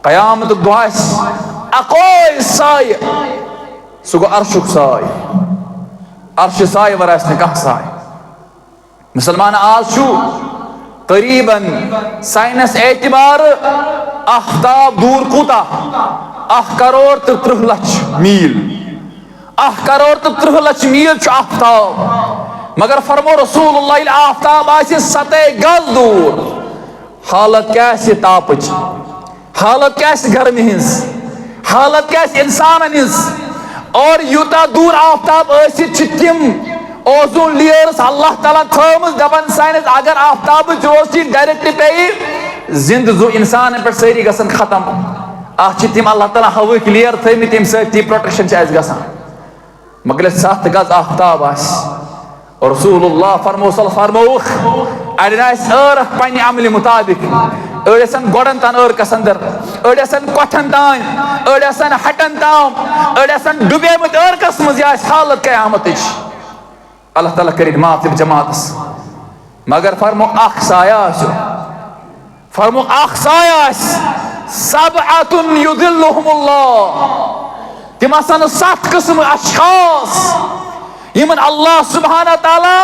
क़यामत दुआस अकोई साय सो गो अर्शुक साय। अर्श साय वरास ने कह साय मुसलमान आज शू करीबन साइंस एतबार आफ्ताब दूर कूता 1 करोड़ 30 लक्ष मील 1 करोड़ 30 लक्ष मील आफ्ताब मगर फरमो रसूलुल्लाह आफ्ताब आसे 7 गज दूर। हालत क्या तापच, हालत क्या गर्मी हिंस, हालत क्या इंसान हिंस। और यूता दूर आफ्ताब तिम ओजोन लेयर्स अल्लाह ताला थम दपन साइंस अगर आफ्ताब रोशनी डायरेक्ट पे जिंद जो इंसान पे सारी गसन खत्म तिम अल्लाह ताला हवा लेयर थम तम सी प्रोटेक्शन गसान मगर 7 गज आफ्ताब और रसूलुल्लाह फरमौख अड़ पन्ने अमल मुताबिक अड़न गोड़न तान अर्कस अंदर अड़न कोठन तान अड़न हटन ताम अड़न डुबेमत अर्कस मज हालत क़यामत अल्लाह ताला कर माफ जमात मगर फरमो अख साया फरमो अख साया सबअतुन युदिल्लुहुमुल्लाह तिम 7 किस्म अशखास यमन अल्लाह सुब्हाना ताला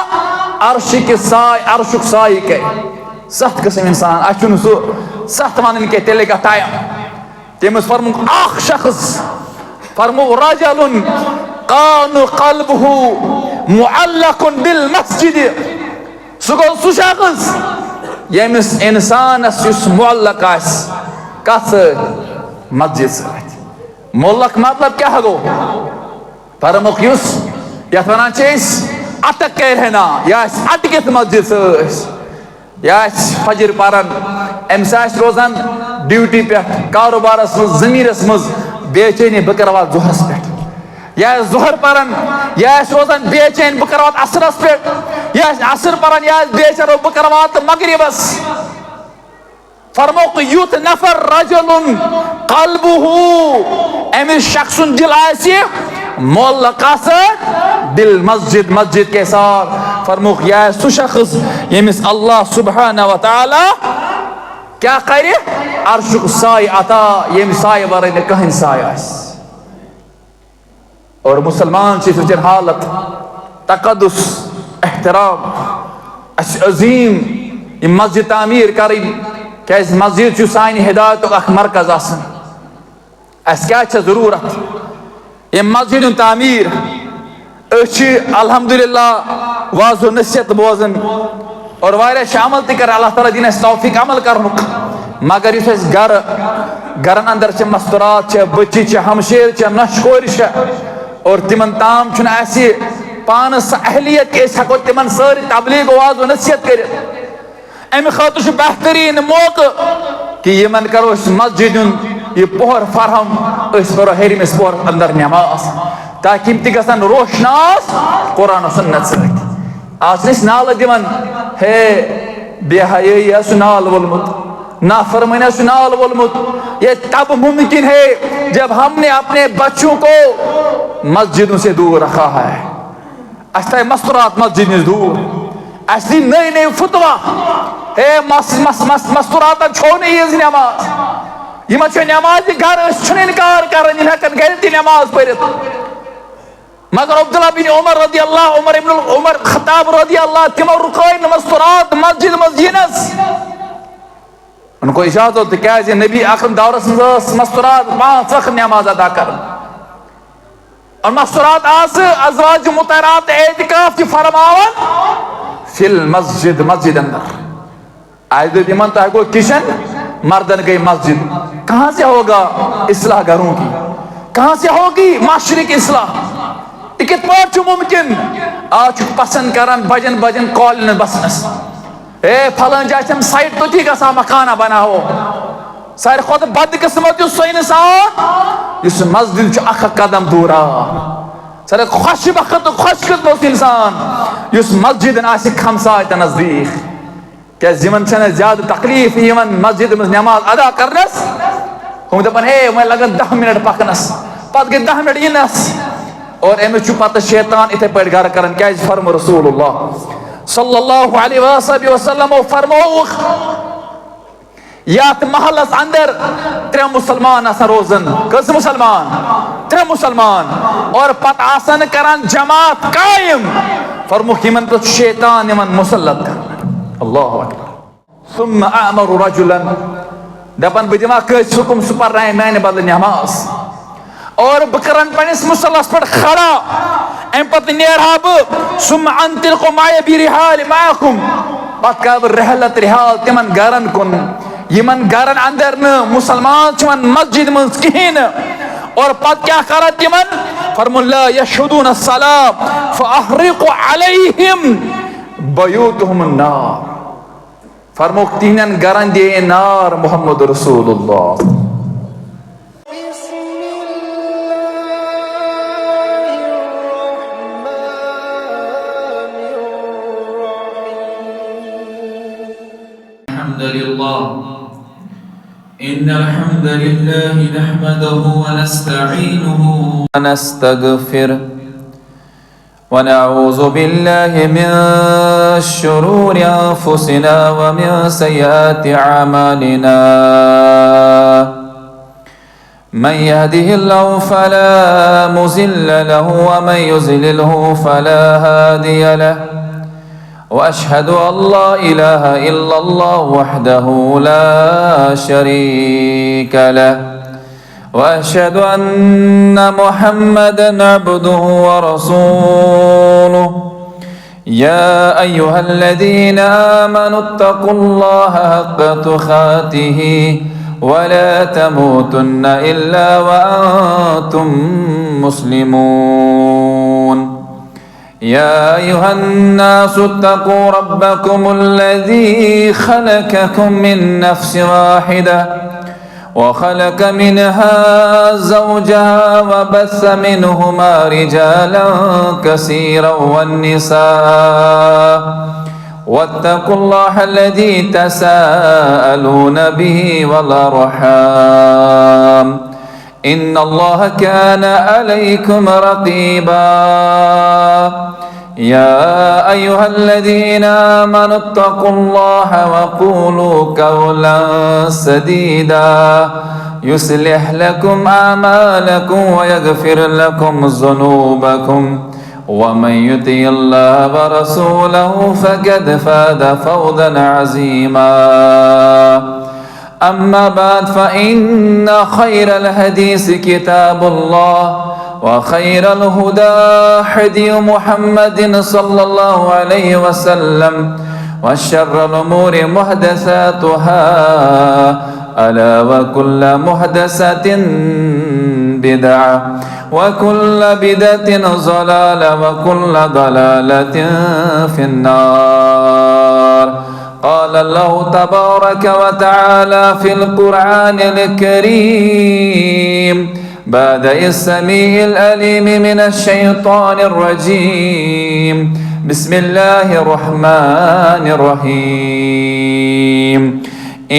अर्श के साय अर्शुक साय के 7 किस्म इंसान अचुन सो 7 वन के तेले का टाइम तमस फरमो अख शख्स फरमो रजलुन कान क़ल्बुहु मुअल्लकुन बिल मस्जिद सो गो सु शख्स यमिस इंसानस युस मुअल्लक आस कस मस्जिद सत मुअल्लक मतलब क्या गो फरमो युस यथ वनान अटक करना या अटकित मस्जिद फजर पारान अम्स रोजान ड्यूटी पे कारोबारस मज जमीरस मज बेचैनी बह कर वात जोहरस पे या जोहर पारान या रोजान बेचैन बह कर वात असरस पे या असर पारान या बेचरो बह कर वात मगरिबस फरमो युत नफर रजुलुन क़ल्बुहु अमिस शख्सुन दिल आसि मुअल्लक़ दिल मस्जिद मस्जिद के साथ फरमो या सु शख्स यमिस अल्लाह सुब्हाना व तआला क्या करे अर्शुक साय अता यम साय वरे न कहीं साय आस। और मुसलमान से हालत तक़द्दुस एहतराम अजीम यम मस्जिद तामीर कर क्या मस्जिद सान हिदायत मरकज आसन अस क्या जरूरत यम मस्जिद तामीर अल्हम्दुलिल्लाह वाज़ नसीहत बोजन और वारिया अमल तक अल्लाह ताला दिन तौफीक अमल करनुक मगर युस घर घरन अंदर मस्तूरात बच्ची हमशेर नशकोर और तिमन ताम पानस अहलियत के हको तिमन सारी तबलीग वाज़ नसीहत कर अमि खातिर बेहतरीन मौका कि यमन करो मस्जिद यह पोहर फरहम करो हरिमिस पोहर अंदर नमाज ताकि गसन रोशनास कुरान सुन्नत सत आज नाल दिवन हे बेहयाई सु नाल वोलमुत नाफरमानी सु नाल वोलमुत ये तब मुमकिन है जब हमने अपने बच्चों को मस्जिदों से दूर रखा है। अस मस्तूरात मस्जिद नश दूर असि नई नई फुतवा हे मस्तूरात छो नज नमाज यम नमाज घर इनकार कर हेकन घर नमाज पढ़ मगर अब्दुल्लाह बिन उमर रदी अल्लाह उमर इब्न उमर खत्ताब रदी अल्लाह तिमो रुकाइन मस्तूरात मस्जिद मस्जिदस उनको इजाजत क्या नबी अकरम दौरस मस्तूरात 5 वक्त नमाज अदा कर और मस्तूरात अज़वाज मुतहरात एतिकाफ फरमावन फिल मस्जिद मस्जिद अंदर आज दिमन तो गो किचन मर्दन गई मस्जिद कहां से होगा इस्लाह घरों की, कहां से होगी माशरिक इस्लाह कित मुमकिन आज पसंद करान बजन बजन कॉलन बसनस ए फलान जाए साइड तो ठीक है मकाना बना हो सारे खुद बदकिस्मत सो इंसान इस मस्जिद अख कदम दूर सारे खुश बखत खुशकिस्मत इंसान इस मस्जिद खमसाय नजदीक क्या जिमन ज्यादा तकलीफ मस्जिद में नमाज अदा करनस हम दपान हे वह लगन 10 मिनट पकनस पत गई 10 मिनट इनस और अमिस पत शैतान इथे पे घर कर क्या फरमो रसूलुल्लाह सल्लल्लाहु अलैहि वसल्लम फरमो यात महलस अंदर 3 मुसलमान आसन रोजन। कस मुसलमान? 3 मुसलमान। और पत आसन करान जमात कायम। फरमुख यमन पे शैतान यमन मुसल्लत कर। अल्लाहु अकबर। सुम्मा अमरु रजुलन, दपन बह दिमा कस हुकुम सह पर्राए मैंने बदल नमाज और बह करन पनिस मुसल्लस पे खड़ा। अम पत नेरहा बह सुम्मा अंतिलकु माय बिरिहाल माकुम, पत कर रहलत रिहाल तिमन गरन कुन यमन गरन अंदर न मुसलमान चमन मस्जिद मज कहीं न। और पत क्या कर तिमन? फरमुल्ला यशहुदून सलाम फअहरिकु अलैहिम बयूतहुम अन्नार। फरमुख तिहनन गरन दे नार मोहम्मद रसूलुल्लाह। इन्नल हम्दलिल्लाहि नहमदुहु व नस्तईनुहु व नस्तगफिर व नऊज़ु बिल्लाहि मिन शुरूरि अंफुसिना व मिन सय्यिआति अमालिना। मन यहदिहिल्लाहु फला मुज़िल्ल लहु व मन युज़लिलहु फला हादिय लहु। वअशहदु अल्ला इलाहा इल्लल्लाह वहदहु ला शरीक लह व अशहदु अन्ना मुहम्मदन अब्दुहु व रसूलुहु। या अय्युहल्लज़ीना आमनुत्तक़ुल्लाहा हक़्क़ तुक़ातिही व ला तमूतुन्ना इल्ला व अंतुम मुस्लिमून। या अय्युहन्नासु इत्तक़ू रब्बकुमुल्लज़ी ख़लक़कुम मिन नफ़्सिन वाहिदा व ख़लक़ मिनहा ज़ौजहा व बस्स मिनहुमा रिजालन कसीरन वन्निसा वत्तक़ुल्लाह अल्लज़ी तसाअलून बिही वल अर्हाम इन्नल्लाह कान अलैकुम रक़ीबा। या अय्युहल्लज़ीना आमनुत्तक़ुल्लाह वक़ूलू क़ौलन सदीदा युस्लिह लकुम अमालकुम व यग़फिर लकुम ज़ुनूबकुम व मन युतिइल्लाह व रसूलहु फ़क़द फ़ाज़ फ़ौज़न अज़ीमा। अम्मा बाद फ़इन्न ख़ैरल हदीस किताबुल्लाह व खैरल हुदा हदी मुहम्मदिन सल्लल्लाहु अलैहि वसल्लम व शर्रल उमूरि मुहदसातुहा अला व कुल्ल मुहदसतिन बिदअ व कुल्ल बिदअतिन ज़लाला व कुल्ल ज़लालतिन फिन्नार। क़ाल अल्लाहु तबारक व तआला फ़िल क़ुरआनिल करीम बाद इस्समीइल अलीम मिनश शैतानिर रजीम बिस्मिल्लाहिर रहमानिर रहीम।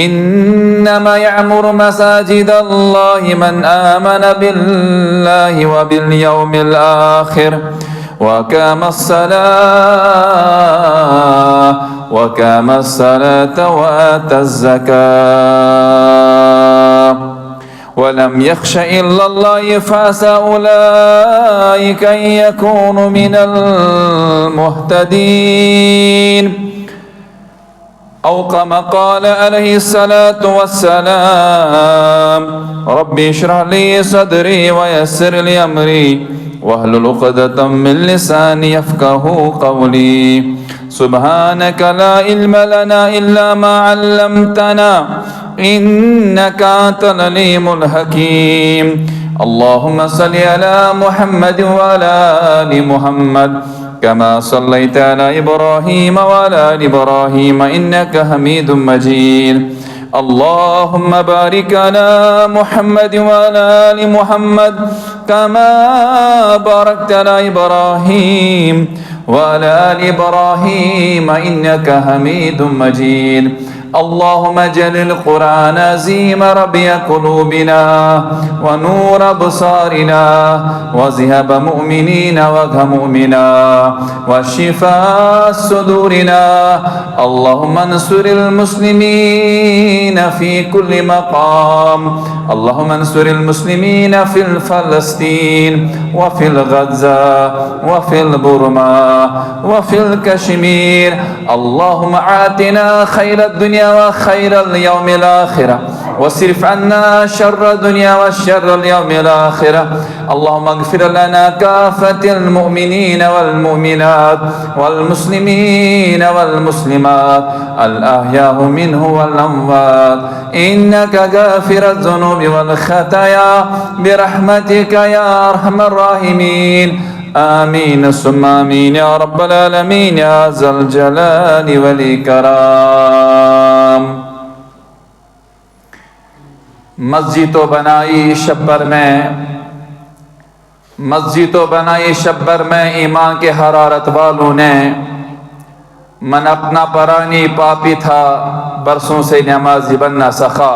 इन्नमा यअमुरु मसाजिदल्लाहि मन आमन बिल्लाहि व बिल यौमिल आखिर व क़ामस सलात व आतज़ ज़कात वलम यख्श इल्लल्लाह फअसा उलाइका अन यकूनु मिनल मुहतदीन। औ कमा क़ाल अलैहिस्सलातु वस्सलाम रब्बि इश्रह ली सदरी व यस्सिर ली अमरी वहलुल उक़दतम मिन लिसानी यफ़क़हू क़ौली। सुब्हानक ला इल्म लना इल्ला मा अल्लमतना इन्नका अंतल अलीमुल हकीम। अल्लाहुम्मा सल्लि अला मुहम्मद व अला आलि मुहम्मद कमा सल्लैता अला इब्राहीम व अला आलि इब्राहीम इन्नका हमीदुम मजीद। अल्लाहुम्मा बारिक अला मुहम्मद व अला आलि मुहम्मद कमा बारकता अला इब्राहीम व अला आलि इब्राहीम इन्नका हमीदुम मजीद। अल्लाहुम्मा जलिल कुरान अज़ीम रबिया कुलूबिना व नूर अबसारिना व ज़िहब मुमिनीना व गमुमिना व शिफा सुदूरिना अल्लाहुम्मा नसुरिल मुस्लिमीन फी कुल्लि मकाम अल्लाहुम्मा नसुरिल मुस्लिमीन फिल फलस्तीन व फिल गज़ा व फिल बुरमा व फिल कश्मीर अल्लाहुम्मा आतिना खैरद दुनिया व खैरल यौमिल आखिरा वसिरफ अन्ना शर्र दुनिया व शर्रल यौमिल आखिरा अल्लाहुम्मा अग़फिर लना काफ़तिल मुमिनीन वल मुमिनात वल मुस्लिमीन वल मुस्लिमात अल अहयाउ मिनहु वल अमवात इन्नका गाफ़िरुज़ ज़ुनूबि वल ख़ताया बिरहमतिका या अरहमर राहिमीन आमीन सुम्मा आमीन या रब्बल आलमीन या ज़ल जलाली वल इकराम। मस्जिद तो बनाई शब्बर में, मस्जिद तो बनाई शब्बर में ईमान के हरारत वालों ने। मन अपना परानी पापी था, बरसों से नमाजी बनना सखा।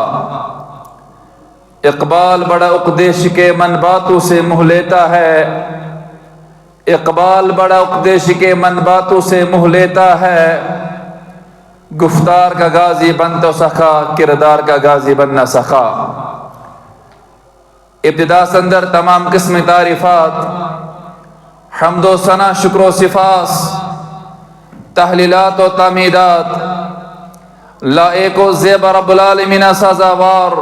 इकबाल बड़ा उपदेश के मन बातों से मुँह लेता है, इकबाल बड़ा उपदेश के मन बातों से मुँह लेता है। गुफ्तार का गाजी बन तो सखा, किरदार का गाजी बनना सखा। इब्तिदा संदर तमाम किस्म तारीफात, हम्दो सना शुक्र सिफास, तहलीलात व तामीदात लाएक व ज़ेब रब्बुल आलमीन सज़ावार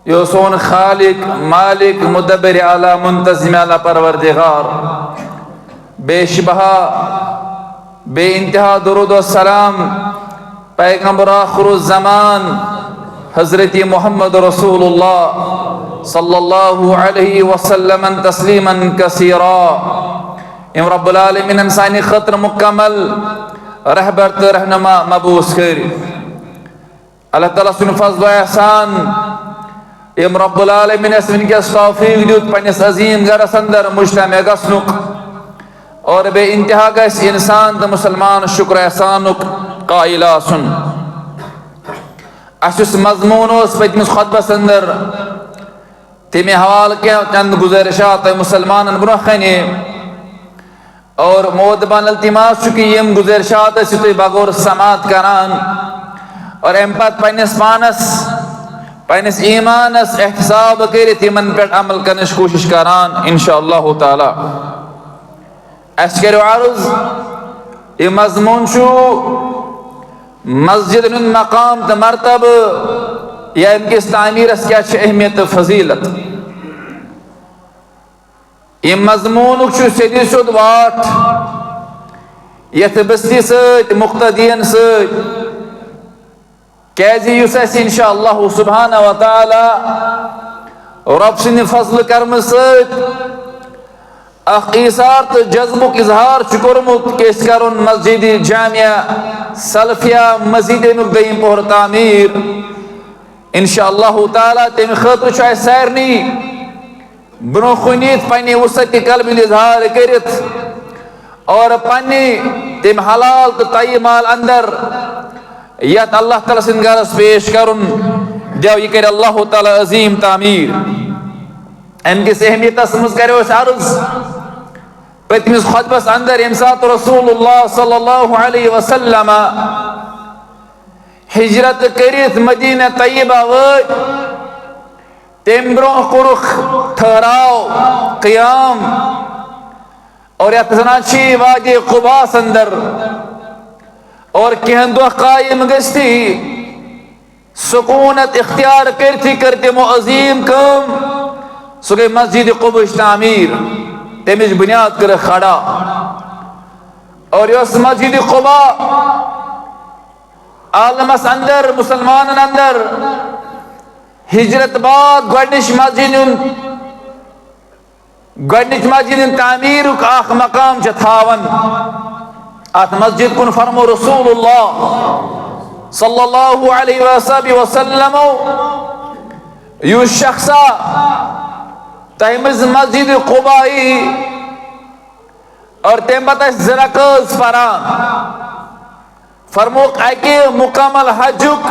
यो सोन खालिक मालिक मुदब्बिर आला मुंतज़िम आला परवरदिगार। बेशबहा बे इंतहा दुरूद व सलाम पैगंबर आखिरुज़ ज़मान हज़रत मोहम्मद रसूलुल्लाह सल्लल्लाहु अलैहि वसल्लम तस्लीमन कसीरा। इम रब्बुल आलमीन इंसानी खतर मुकम्मल रहबर तो रहनुमा मबूस कर। अल्लाह ताला सुन फज़ल व एहसान इम रब्बुल आलमीन इनके तौफीक दियुत पन्निस अजीम गरस अंदर मुज्तमा गसनुक और बे इंतहा गस इंसान तो मुसलमान शुक्र एहसानुक कायला सुन। अस मजमून पतमिस खुतबस अंदर तमे हवाल क्या चंद गुजारिशात मुसलमान ब्रोह कने और मोदबान अल्तिमास कि यम गुजारिशात तुम बगौर समात करान और अम पत पन्निस पानस पन्निस ईमानस एहतसाब कर तिमन पे अमल करने कोशिश करान इंशाअल्लाह ताला। अस करो अर्ज ये मजमून मस्जिद मकाम तो मरतब या इनकिस तामीरस क्या अहमियत फजीलत। ये मजमून सदी सुद वाट यथ बस्ती सत मुक्तदियन सत क्या इंशाअल्लाह सुब्हाना व तआला रब सिंद फजल कर्म सत ईसार तो जज्बुक इजहार कोर्मुत कि करुन मस्जिद जामिया सल्फिया मस्जिद दयीम पोहर तामीर इंशाअल्लाह ताला तम खतर सारनी ब्रो खुनीत पन्ने वसत कल्बिल इजहार करित और पन्ने तम हलाल तो तय माल अंदर यत अल्लाह ताला सिंद गरस पेश करुन देव यह कर अल्लाह ताला अजीम तामीर। अमकिस अहमियतस मज करो अर्ज पतमिस खुतबस अंदर यम सात रसूलुल्लाह सल्लल्लाहु अलैहि वसल्लम हिजरत करित मदीना तय्यबा वत तम ब्रोह कुरुख ठहराव क़ियाम और यत ज़नाची वादी क़ुबास अंदर और कहन दो कायम गस्ती सुकूनत इख्तियार करते मुअज़्ज़िम कम सो गई मस्जिद क़ुबा तामीर तमिच बुनियाद कर खड़ा और यस मस्जिद क़ुबा आलमस अंदर मुसलमान अंदर हिजरत बाद गडनिच मस्जिद तामीर आख मकाम थावन अत मस्जिद कुन फरमो रसूलुल्लाह सल्लल्लाहु अलैहि वसल्लम युस शख्सा तमिज मस्जिद क़ुबाई और तम पत जरकज परान फरमोक अके मुकम्मल हजुक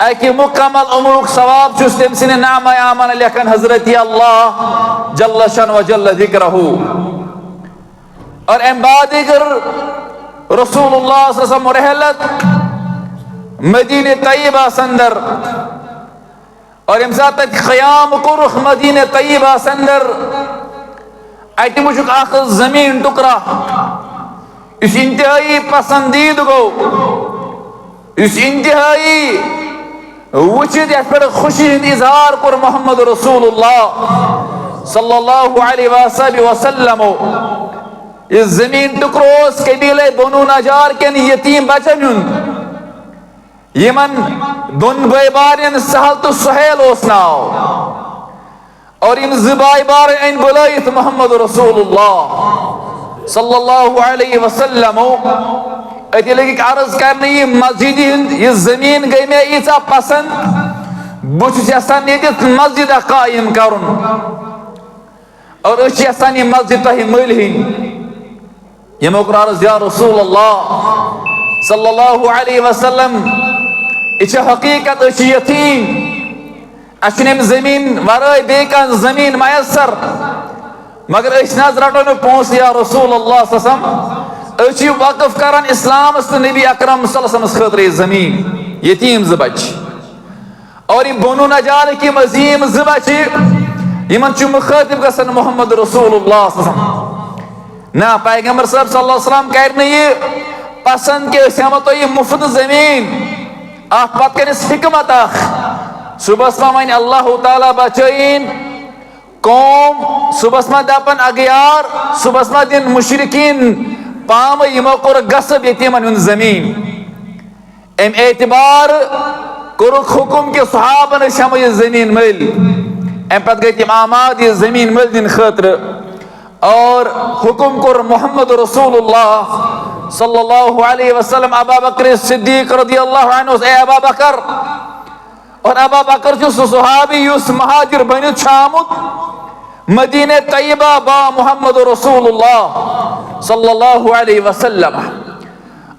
अके मुकम्मल उम्रुक सवाब छुस तम सिने नाम आमन लेखन हजरत अल्लाह जल्ल शन व जल्ल जिक्रहु। और अम बाद अगर रसूलुल्लाह सल्लल्लाहु अलैहि रहलत मदीने तय्यबा संदर और यम सात क़याम कुरुख मदीने तय्यबा संदर अत वुचुक अख जमीन टुकरा इस इंतहाई पसंदीद गो इस इंतहाई वुचित यथ पे खुशी इजहार कर मोहम्मद रसूलुल्लाह सल्लल्लाहु अलैहि वसल्लम इस जमीन टुकरोस कबीले बनु नजार के यतीम बचन यमन दोन भाई बारन सहल तो सुहेल ओस नाव और इन ज़बाई बार इन बुलाइत मोहम्मद रसूलुल्लाह सल्लल्लाहु अलैहि वसल्लम अति लगी अर्ज करने ये मस्जिद ये जमीन गई में ईसा पसंद बुछ यसान ये मस्जिद कायम करुन और उस यसान ये मस्जिद तही मिलहिन ये मोकर अर्ज या रसूलुल्लाह सल्लल्लाहु अलैहि वसल्लम इच हकीकत उस यतीम अशनम जमीन वराय बेकान जमीन मयसर मगर इस नज रटो पोस या रसूलुल्लाह सल्लल्लाहु अलैहि वकफ करान इस्लाम नबी अकरम सल्लल्लाहु अलैहि वसल्लम खतर जमीन यतीम ज बच और ये बनु नजार की मजीम ज बच यमन मुखातिब गसन मोहम्मद रसूलुल्लाह सल्लल्लाहु अलैहि वसल्लम ना पैगंबर साहब सल्लल्लाहु अलैहि वसल्लम करने ये पसंद के हम तो ये मुफ्त जमीन आप पत कर हिकमत सुबह वन अल्लाह ताला बचन कौम सुबह दपन अगयार सुबह दिन मुशरिकीन पाम यमो कोर गसब यतीमन जमीन अम एतबार कोरुक हुकुम के सहाबन हम ये जमीन मिल अम पे गई आमाद ये जमीन मिल दिन खतर और हुकुम कोर मोहम्मद रसूलुल्लाह सल्लल्लाहु अलैहि वसल्लम अबू बकर सिद्दीक रदियल्लाहु अन्हु ए अबू बकर और अबू बकर जो सहाबी युस महाजिर बन छामुत मदीने तय्यबा बा मोहम्मद रसूलुल्लाह सल्लल्लाहु अलैहि वसल्लम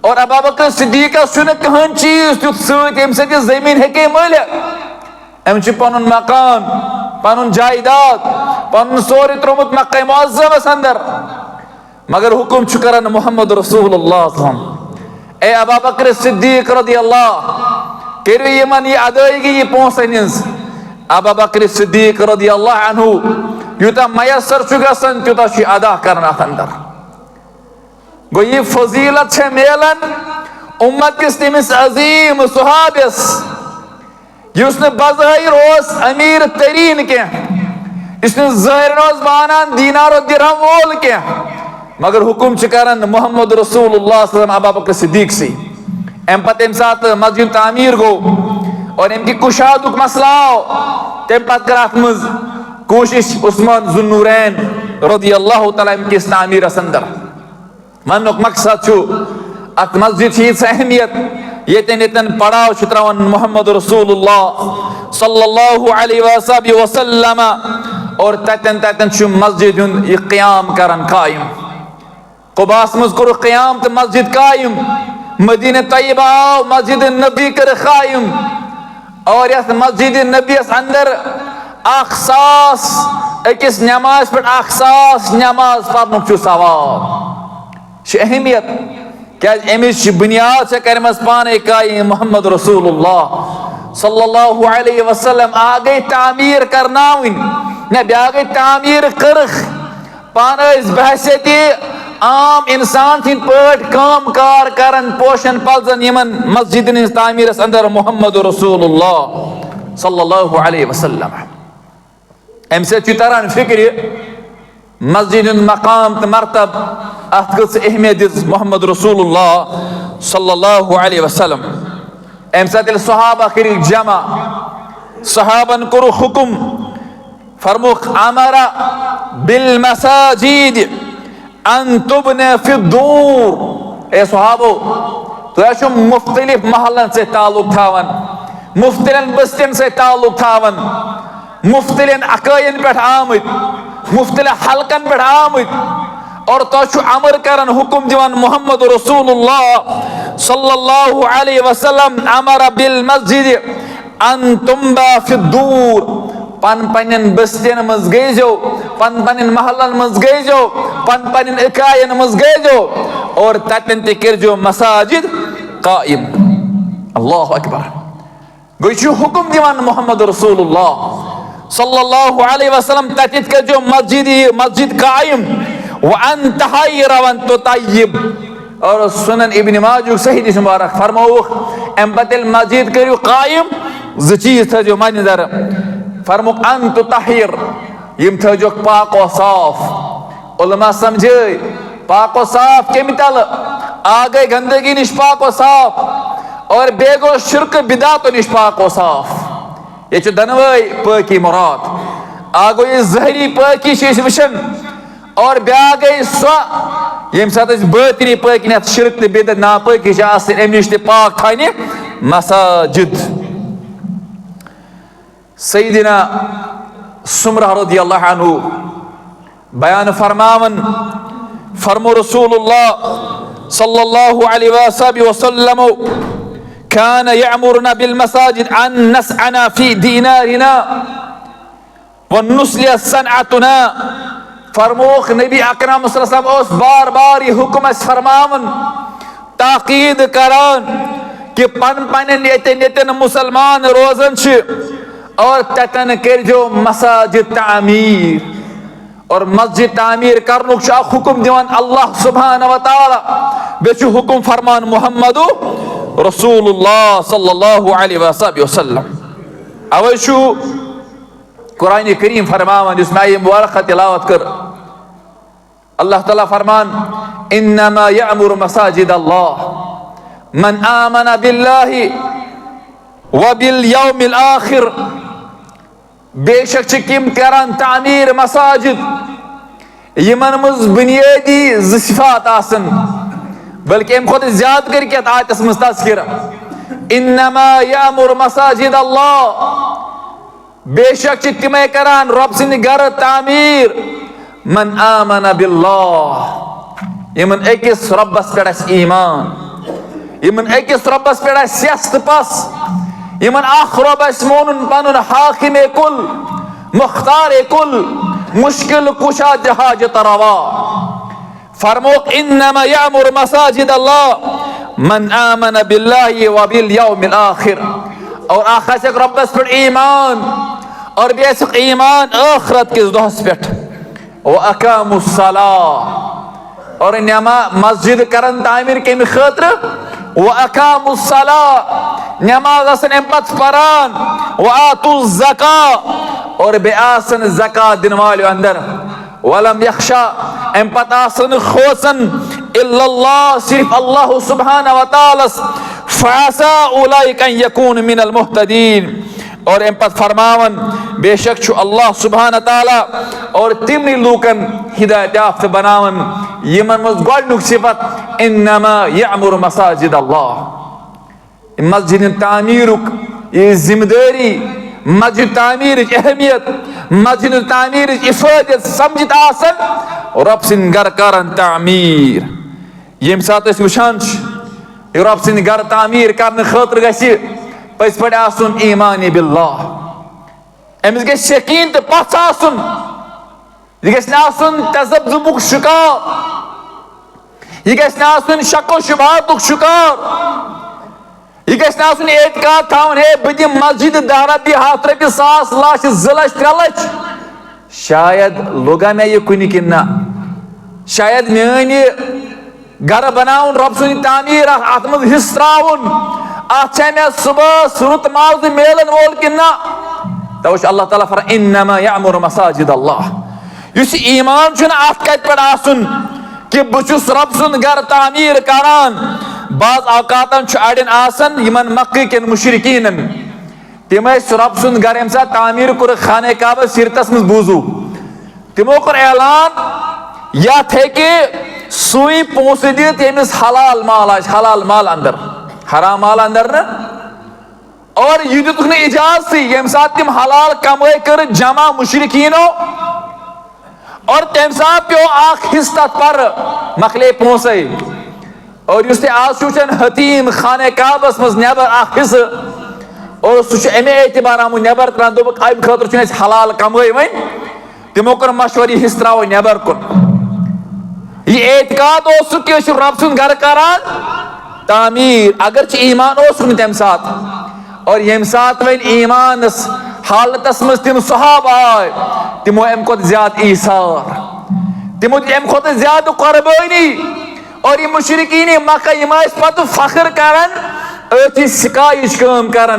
और अबू बकर सिद्दीक सुन कहन चीज तुत सत यम से जमीन हेके मिल अम पनुन मकान पनुन जायदाद पनुन सोरे त्रोमुत मक्का मुअज्जमस अंदर मगर हुकुम करन मोहम्मद रसूलुल्लाह ए अबू बकर सिद्दीक रदियल्लाहु करो यमन ये अदायगी ये पोसन अबू बकर सिद्दीक रदियल्लाहु अन्हु यूता मयसर गसन त्यूता अदा करना अंदर गो ये फजीलत छे मेलन उम्मत किस तमिस अजीम सुहाबिस युसने बज़ाहिर ओस अमीर तरीन के इसने ज़ाहिर ओस बानान दीनार और दिरहम वोल के मगर हुकुम करन मोहम्मद रसूलुल्लाह सल्लल्लाहु अलैहि वसल्लम अबू बकर सिद्दीक से एम पत सात मस्जिद तामीर गो और इनकी कुशादुक मसला तम पत कर मज कोशिश उस्मान जुन्नूरैन रदियल्लाहु तआला किस तामीर अंदर वनुक मकसद अत मस्जिद यीज अहमियत येतन येतन पड़ाव त्रावन मोहम्मद रसूलुल्लाह सल्लल्लाहु अलैहि वसल्लम और ततन ततन मस्जिद ये क़याम करन कायम क़ुबास मज कर क़याम तो मस्जिद कायम मदीने तय्यबा मस्जिद नबी कर कायम और यस मस्जिद नबी अंदर अखसास अकिस नमाज पे अखसास नमाज पढ़नुक सवाब अहमियत क्या अमिस बुनियाद से करमस पाने कायम मोहम्मद रसूलुल्लाह सल्लल्लाहु अलैहि वसल्लम आ गई तामीर करनाविन न ब्या गई तामीर करख पान बहसती आम इंसान थिन पट काम कार करन पोशन पलजन यमन मस्जिद तामीर अंदर मोहम्मद रसूलुल्लाह सल्लल्लाहु अलैहि वसल्लम अम से तरन फिक्र मस्जिद मकाम तो मरतब अत कस अहमियत मोहम्मद रसूलुल्लाह सल्लल्लाहु अलैहि वसल्लम अम से सहाबा कर जमा सहाबन कर हुकुम फरमुख अमरा बिल मसाजिद अन तुबने फि दूर ए सहाबो तो मुख्तलिफ महलन से ताल्लुक थावन मुख्तलिफ बस्तियन से ताल्लुक थावन मुख्तलिफ अकायन पे आमत मुख्तलिफ हलकन पे आमत और तो अमर करन हुक्म दिवान मोहम्मद रसूलुल्लाह सल्लल्लाहु अलैहि वसल्लम अमर बिल मस्जिद अन तुम्बा फिद्दूर पन पन बस्तियन मज गईजो पन पन महलन मज गईजो पन पन इकायन मज गईजो और ततन ते करजो मसाजिद कायम। अल्लाहु अकबर। गई हुक्म दिवान मोहम्मद रसूलुल्लाह सल्लल्लाहु अलैहि वसल्लम ततित करजो मस्जिद कायम व अन तहय्यर व अन तुतय्यब। और सुनन इब्न माजुह सही हदीस मुबारक फरमाउख एम बतल मस्जिद करियो कायम ज चीज थजो मनजर फरमुक अन तुतहय्यर यम थजो पाक व साफ। उलमा समझे पाक व साफ केम तल आ गई गंदगी निश पाक व साफ और बेगो शिरक बिदात निश पाक व साफ। ये दनवई पाकी मुराद आ गई जहरी पाकी वचन और ब्या गई स्व यम सात बातनी पाकी शिरक तो बिदत ना पाकी अम नश पाक थाने मसाजिद। सैयदना सुमरा रज़ियल्लाहु अन्हु बयान फरमावन फरमो रसूलुल्लाह सल्लल्लाहु अलैहि वसल्लम कान यअमुरुना बिल मसाजिद अन नसअना फी दीनारिना व नुस्लिया सनअतुना। फरमोख नबी अकरम सल्लल्लाहु अलैहि वसल्लम बार बार ये हुक्म फरमावन ताकीद करान कि पन पन यतन मुसलमान रोजन और ततन करजो मसाजिद तामीर। और मस्जिद तामीर करनुक हुक्म दिवान अल्लाह सुब्हानहु व तआला बेचु हुक्म फरमान मोहम्मद रसूलुल्लाह सल्लल्लाहु अलैहि वसल्लम। अवशु कुरान करीम फरमान जिसमें आयत मुबारक तिलावत कर अल्लाह ताला फरमान इन्नमा यअमुरु मसाजिद अल्लाह मन आमन बिल्लाहि व बिल यौमिल आखिर। बेशक किम करान तामीर मसाजिद यमन मज बुनियादी सिफात आसन बल्कि अम खुद ज्यादा करके आयतस मज तज़किरा इन्नमा यअमुरु मसाजिद अल्लाह। बेशक तिमे करान रब सिंद घर तामीर मन आमन बिल्लाह यमन अकिस रब्बस पे ईमान यमन अकिस रब्बस पे यस्त पस यमन आख रब मोन पन हाकिम कुल मुख्तार कुल मुश्किल कुशा जहाजत रवा। फरमोक इन्नमा यअमुरु मसाजिद अल्लाह मन आमन बिल्लाहि व बिल यौमिल आखिर। और आखिर रब्बस पे ईमान और बेसिक ईमान आखिरत किस दोहस पे व अकामुस्सलाह और नमा मस्जिद करन तामीर केम खतर व अकामुस्सलाह नमाज अम पत परान व आतु ज़का और बेआसन ज़का दिन वाले अंदर वलम यख्शा अम पत आसन खोसन इल्लल्लाह सिर्फ अल्लाह सुब्हानहु व तआला फअसा उलाइका यकून मिनल मुहतदीन। और अम पत फरमावन बेशक छु अल्लाह सुब्हानहु व तआला और तिमनी लूकन हिदायत याफ्त बनावन यमन मज गोडनुक सिफत इन्नमा यअमुरु मसाजिद अल्लाह। मस्जिद तामीरुक ये जिम्मेदारी मस्जिद तामीर अहमियत मस्जिद तामीर इफादत समझत आसन रब सिंद घर करन तामीर। यम सात वुचान रब सिंद घर तामीर करने खतर गछि पस पे आसन ईमान बिल्लाह। अमिस गछ यकीन तो पछ आसन यह गछ आसन तज़ब्जुबुक शिकार यह गछ आसन शक शुबहातुक शिकार यह गछ आसन एतकाद थावन हे बह दिम मस्जिद 10 रपी 100 रपी 1,000 लाख 2 लाख 3 लाख शायद लोगा मे यह कुन कि ना शायद मेन घर बनाउन रब सुन तामीर अत मज हिस्स त्राउन अत मे सुबह रुत मावज मेलन वोल कि ना तो अल्लाह ताला फर इन्नमा यअमुरु मसाजिद अल्लाह। युस ईमान छुन अत कत पे आसन कि बहुस रब सुन घर तामीर करान। बाज औकातन अड़न आसन यमन मक्के के मुशरिकीन तिम रब सुन घर यम सात तामीर कोर खाने काबा सिरतस मज बूजू तिमो कोर ऐलान यथ हे सुई पोस दित यमिस हलाल माल अंदर हराम माल अंदर न और यह दित इजाजत यम सात तिम हलाल कमाई कर जमा मुशरिकीनो और तम सात पे हिस्सा पर मकले पोसे और आज हतीम खाने काबस मज नबर हिस्स और सह अमे एतबार आमुत नबर त्रान दोप अम खतर हलाल कमाई वन तमो कर मशवर यह हिस्स त्रो नबर कुन यह एतकाद कि रब सुन घर करान तामीर अगर ईमान तम सात और यम सात वन ईमान हालतस मज तम सहाब आय तमो अम खुद ज्यादा ईसार तमो अम खुद ज्यादा कुर्बानी और ये मुशरिकीन मक्का यम पत फख्र कर सिकाइश काम कर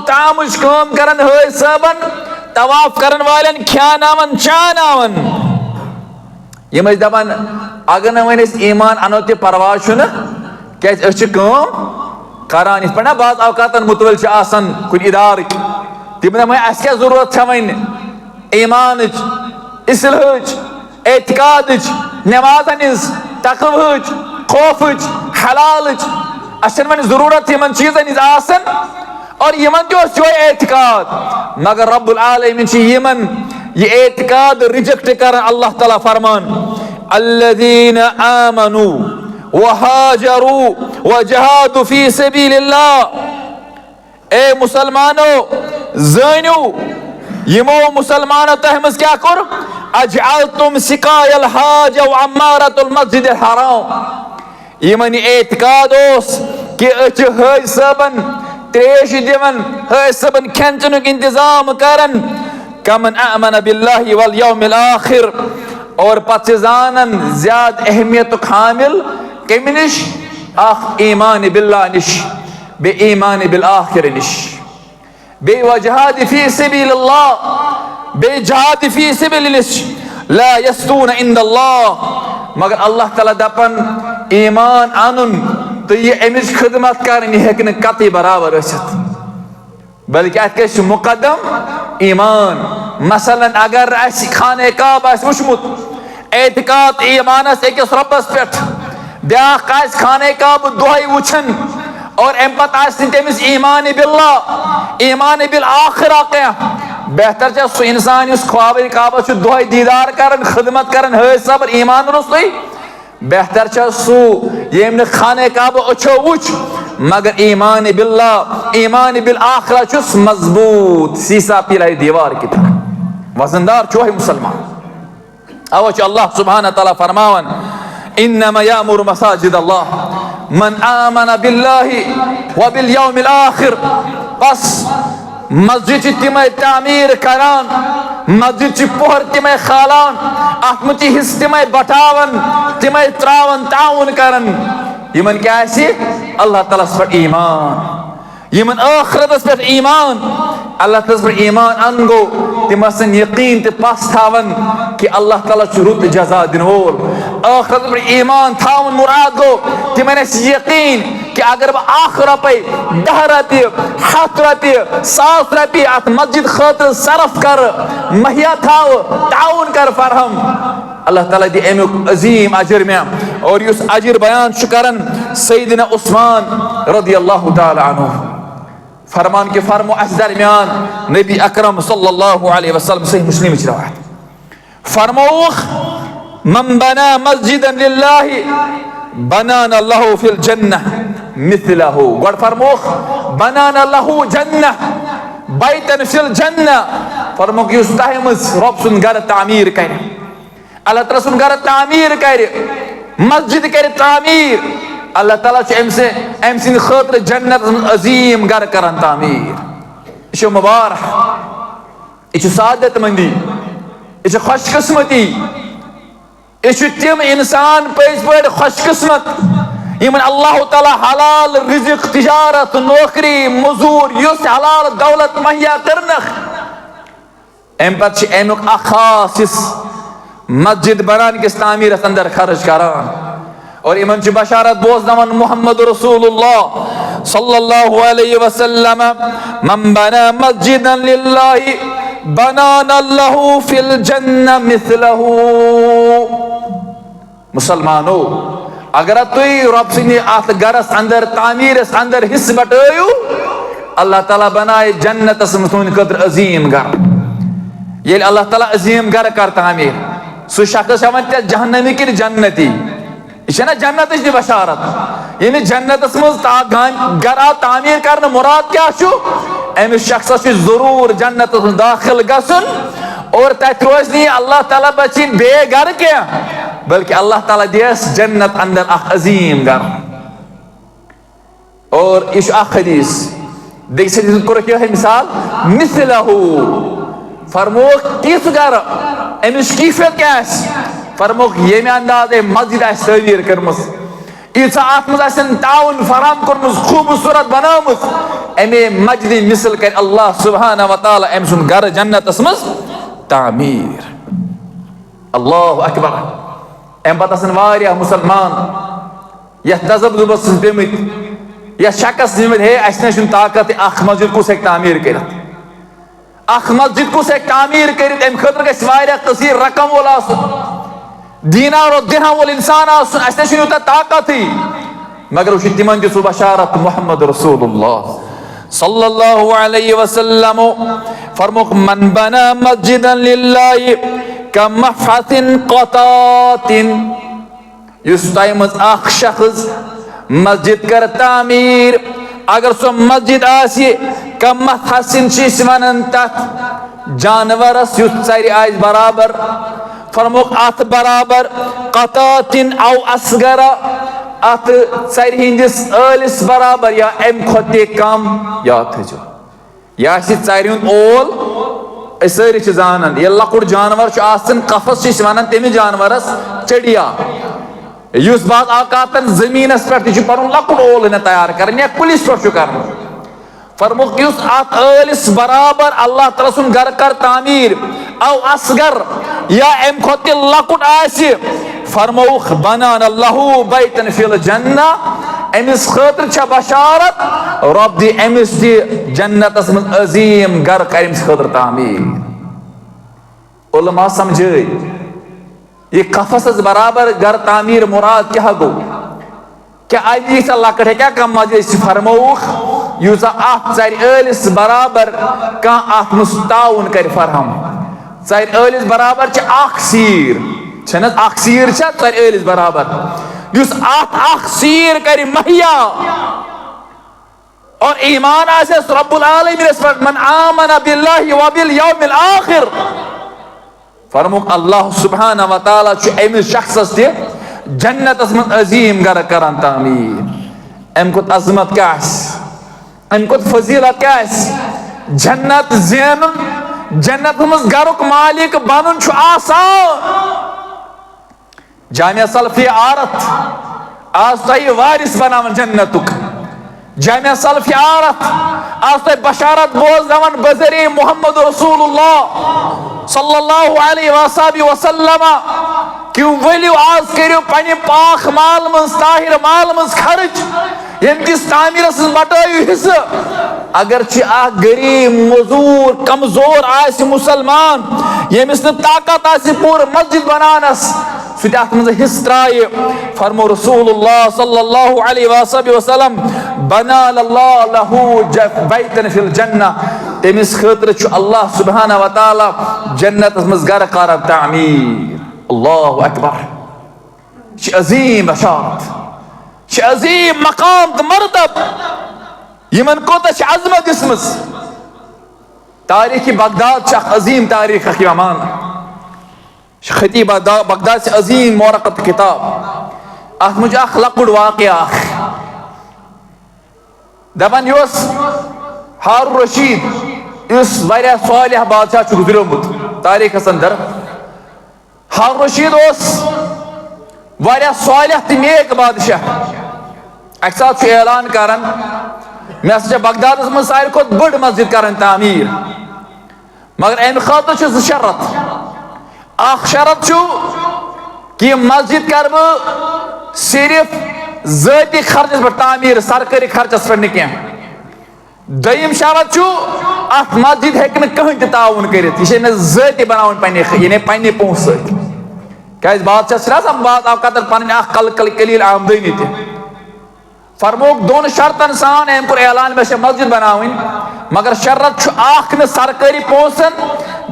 तामुच काम कर हज सबन तवाफ कर वालन ख्यानावन चानावन यम दपान अगर न वन ईमान अनो तो परवाह क्या करान इस पे बाज अवकात मुतवल कुन इदार तम दपान क्या जरूरत वन ईमान इसलहच एतकाद नमाजन तकवच खौफ हलाल वन जरूरत इन चीजन आसन और यमन तो एतकाद मगर रब्बुल आलमीन यमन ये एतकाद रिजेक्ट कर अल्लाह ताला फरमान अल्लज़ीना आमनू वहाजरू वजहादू फी सबीलिल्लाह ए मुसलमानो जानो यमो मुसलमानो तहमस क्या कर अजअलतुम सिकायल हाज व अम्मारतुल मस्जिदिल हराम यमन एतकाद कि हज सबन त्रेश दिवन हज सबन खेन चनुक इंतजाम करन कमन आमन बिल्लाहि वल यौमिल आखिर और पत जानन ज्यादा अहमियत हामिल कम निश ईमान बिल्लाह निश बे ईमान बिल आखिर निश बे वजहाद फी सबीलिल्लाह बे जहाद फी सबीलिल्लाह ला यस्तून इंदल्लाह मगर अल्लाह ताला दपन ईमान अनुन तो ये अमिच खिदमत कर हेक कत बराबर बल्कि अत मुकदम ईमान मसलन अगर खाने काब वुचमुत एतकाद ईमानस अकिस रब्बस पे ब्या खाने काब दोहै वुचन और अम पत तमिस ईमान बिल्लाह ईमान बिल आखिरा क्या बेहतर सह इंसान ख्वाब काबा दोहै दीदार कर खिदमत कर हज सबर ईमान रुस्तु बेहतर सह यम खाने काबा अच्छो वुच मगर ईमान बिल्लाह ईमान बिल आखिरा चुस मजबूत सीसा पिलाई दीवार की तरह वजनदार चो है मुसलमान अव अल्लाह सुब्हानहु व तआला फरमावन इन्नमा यामुरु मसाजिद अल्लाह मन आमन बिल्लाहि व बिल यौमिल आखिर बस मस्जिद तम तामीर करान मस्जिद पोहर तम खालान अत मुझ हिस्स तम बटावन तम त्रावन ताउन करन यमन क्या अल्लाह ताला पे ईमान यमन आखिरतस पे ईमान अल्लाह ताला पे ईमान अन गो तम यकीन तो पस थावन कि अल्लाह ताला रुत जजा दिन वोल आखिरत पे ईमान थावन मुराद गो तम यकीन कि अगर बह अख रुपये 10 रुपये 7 रुपये 100 रुपये अत मस्जिद खतर सरफ कर महिया थाव ताउन कर फरहम अल्लाह ताला दी अमुक अजीम अजर में और युस अजर बयान करन सैयदना उस्मान रदियल्लाहु ताला अन्हु फरमान के फरमो अस दरमियान नबी अकरम सल्लल्लाहु अलैहि वसल्लम सही मुस्लिम रवायत फरमोख मन बना मस्जिदन लिल्लाहि बनाना लहु फिल जन्नह मिथलहु गड फरमोख बनाना लहु जन्नह बैतन फिल जन्नह फरमो कि उस तहमस रब सुन घर तामीर कर अल्लाह ताला सुन घर तामीर कर मस्जिद कर तामीर अल्लाह ताला अम सिंद खतर जन्नत अजीम घर करान तामीर यह मुबारक यह सादत मंदी यह खुशकिस्मती यह तम इंसान पज पे खुशकिस्मत यमन अल्लाह ताला हलाल रिज़्क़ तिजारत नौकरी मजूर युस हलाल दौलत मुहैया करनख अम पत अमुक खास मस्जिद बनान किस तामीर अंदर खर्च करान और इमन बशारत बोज नवन मुहम्मद रसूलुल्लाह सल्लल्लाहु अलैहि वसल्लम मन बना मस्जिदन लिल्लाहि बनाना लहु फिल जन्नह मिथलहु मुसलमानो अगर तुम रब सिंह अत गरस अंदर तामीरस अंदर हिस्स बटो अल्लाह ताला बनाए जन्नत तुंद खतर अजीम घर ये अल्लाह ताला अजीम घर कर तामीर सह शख्स जहन्नमी कि जन्नती यह ना जन्नत बशारत ये जन्नत मज गर तामीर कर मुराद क्या अमिस शख्स जरूर जन्नत दाखिल गसन और तथ रोज नहीं अल्लाह ताला बचिन बे घर क्या बल्कि अल्लाह ताला दियस जन्नत अंदर अजीम घर। और यह हदीस देख मिसाल मिसलहू फरमोक किस घर अमिस कैफियत क्या फरमोक ये अंदाज मस्जिद तवीर कर्म ईसा अत मज ताउन फराम कर्म खूबसूरत बनाम अमे मस्जिद मिसल कर अल्लाह सुब्हाना व तआला अम सुन घर जन्नत मज तामीर। अल्लाह अकबर। अम पे मुसलमान ये तजब्जुबस पेमित या शख्स निमित हे अस ताकत अख मस्जिद कुस तामीर कर मस्जिद कुस तामीर कर अम खतर गसीर रकम वोल दीनार और दिरहम वोल इंसान अस यूत ताकत मगर वह तिमन दिस बशारत मोहम्मद रसूलुल्लाह सल्लल्लाहु अलैहि वसल्लम फरमुक मन बना मस्जिदन लिल्लाहि कमहफतिन क़तातिन युस तयमज अख शख्स मस्जिद कर तामीर अगर सो मस्जिद आसी कमहफसिन वन तथ जानवरस युस चर आज बराबर फरमुक अत बराबर क़तातिन औ असगरा अत चर हिंदिस ٲलिस बराबर या अम खुद कम याद थो यह चर ओल सारी जान ये लकुट जानवर कफस वन तमिस जानवरस चढ़िया युस बात आकातन जमीनस पे पुन लकुट ओल तैयार कर या कुलिस पे कर फरमुक युस अत ٲलिस बराबर अल्लाह ताला सुन घर कर तामीर औ असगर या अम खुद लकुट आसि फरमौख बनान लहू बैतन फिल जन्ना अमिस खतर छ बशारत रब दी अमिस दी जन्नत मज अजीम घर कर अमिस खतर तामीर। उलमा समझे ये कफस बराबर घर तामीर मुराद क्या गो क्या आज यीसा लकट है क्या कम मज फरमौख यूसा अत चर ٲलिस बराबर कह अत मुस्ताउन कर फरहम चर ٲलिस बराबर छ अख सीर छन अख सीर छ चर ٲलिस बराबर युस अत सीर कर महिया और ईमान आसे रब्बुल आलमीन पर मन आमन बिल्लाहि व बिल यौमिल आखिर फरमुक अल्लाह सुब्हाना व तआला छु अमिस शख्सस ते जन्नत मज अजीम घर करन तामीर। अम कुत अजमत क्या अम कुत फजीलत क्या जन्नत ज़ेन जन्नत मज घरुक मालिक बनन छु आसान। जामिया सलफिया आरत आज तय वारिस बनावन जन्नतुक जामिया सलफिया आरत आज तय बशारत बोजवन बजरी मोहम्मद रसूलुल्लाह सल्लल्लाहु अलैहि वसल्लम कि वलियो आज करियो पन्ने पाक माल मज ताहिर माल मज खर्च यम किस तामीरस बटायु हिस्स अगर गरीब मजूर कमजोर आसि मुसलमान यमिस ताकत आसि पूर मस्जिद बनानस सह अत मज हिस्स त्राय फरमो रसूलुल्लाह सल्लल्लाहु अलैहि वसल्लम बना अल्लाह लहू बैतन फिल जन्ना तमिस खतर अल्लाह सुब्हाना व तआला जन्नत मज घर कर तामीर। अल्लाहु अकबर। अजीम बशारत अजीम मकाम तो मरतब यमन कोत अजमत इसमस तारीख बगदाद अजीम तारीख मान खतीब बगदाद से अजीम मोरकत किताब अत मुझ लकुट वाक़या दपान यह हारून रशीद इस वारिया सालिह बादशाह गुजरियोमुत तारीखस अंदर हारून रशीद वारिया सालिह तो नेक बादशाह अक साथ ऐलान करान मे हसा बगदाद मज सारे खुद बड़ मस्जिद करान तामीर मगर अम खतर ज शरत अख शरत कि मस्जिद कर सिर्फ ज़ाती खर्चस पे तामीर सरकारी खर्चस पे क्या दयम शरत अत मस्जिद हेक कहीं ताउन कर ज़ाती बनावन पे पन्ने पोस क्या बादशाह बात अवकत पन कलील आमदनी त फरमोक दोन शर्तन सान अम कोर ऐलान मे मस्जिद बनावन मगर शर्त न सरकारी पोसन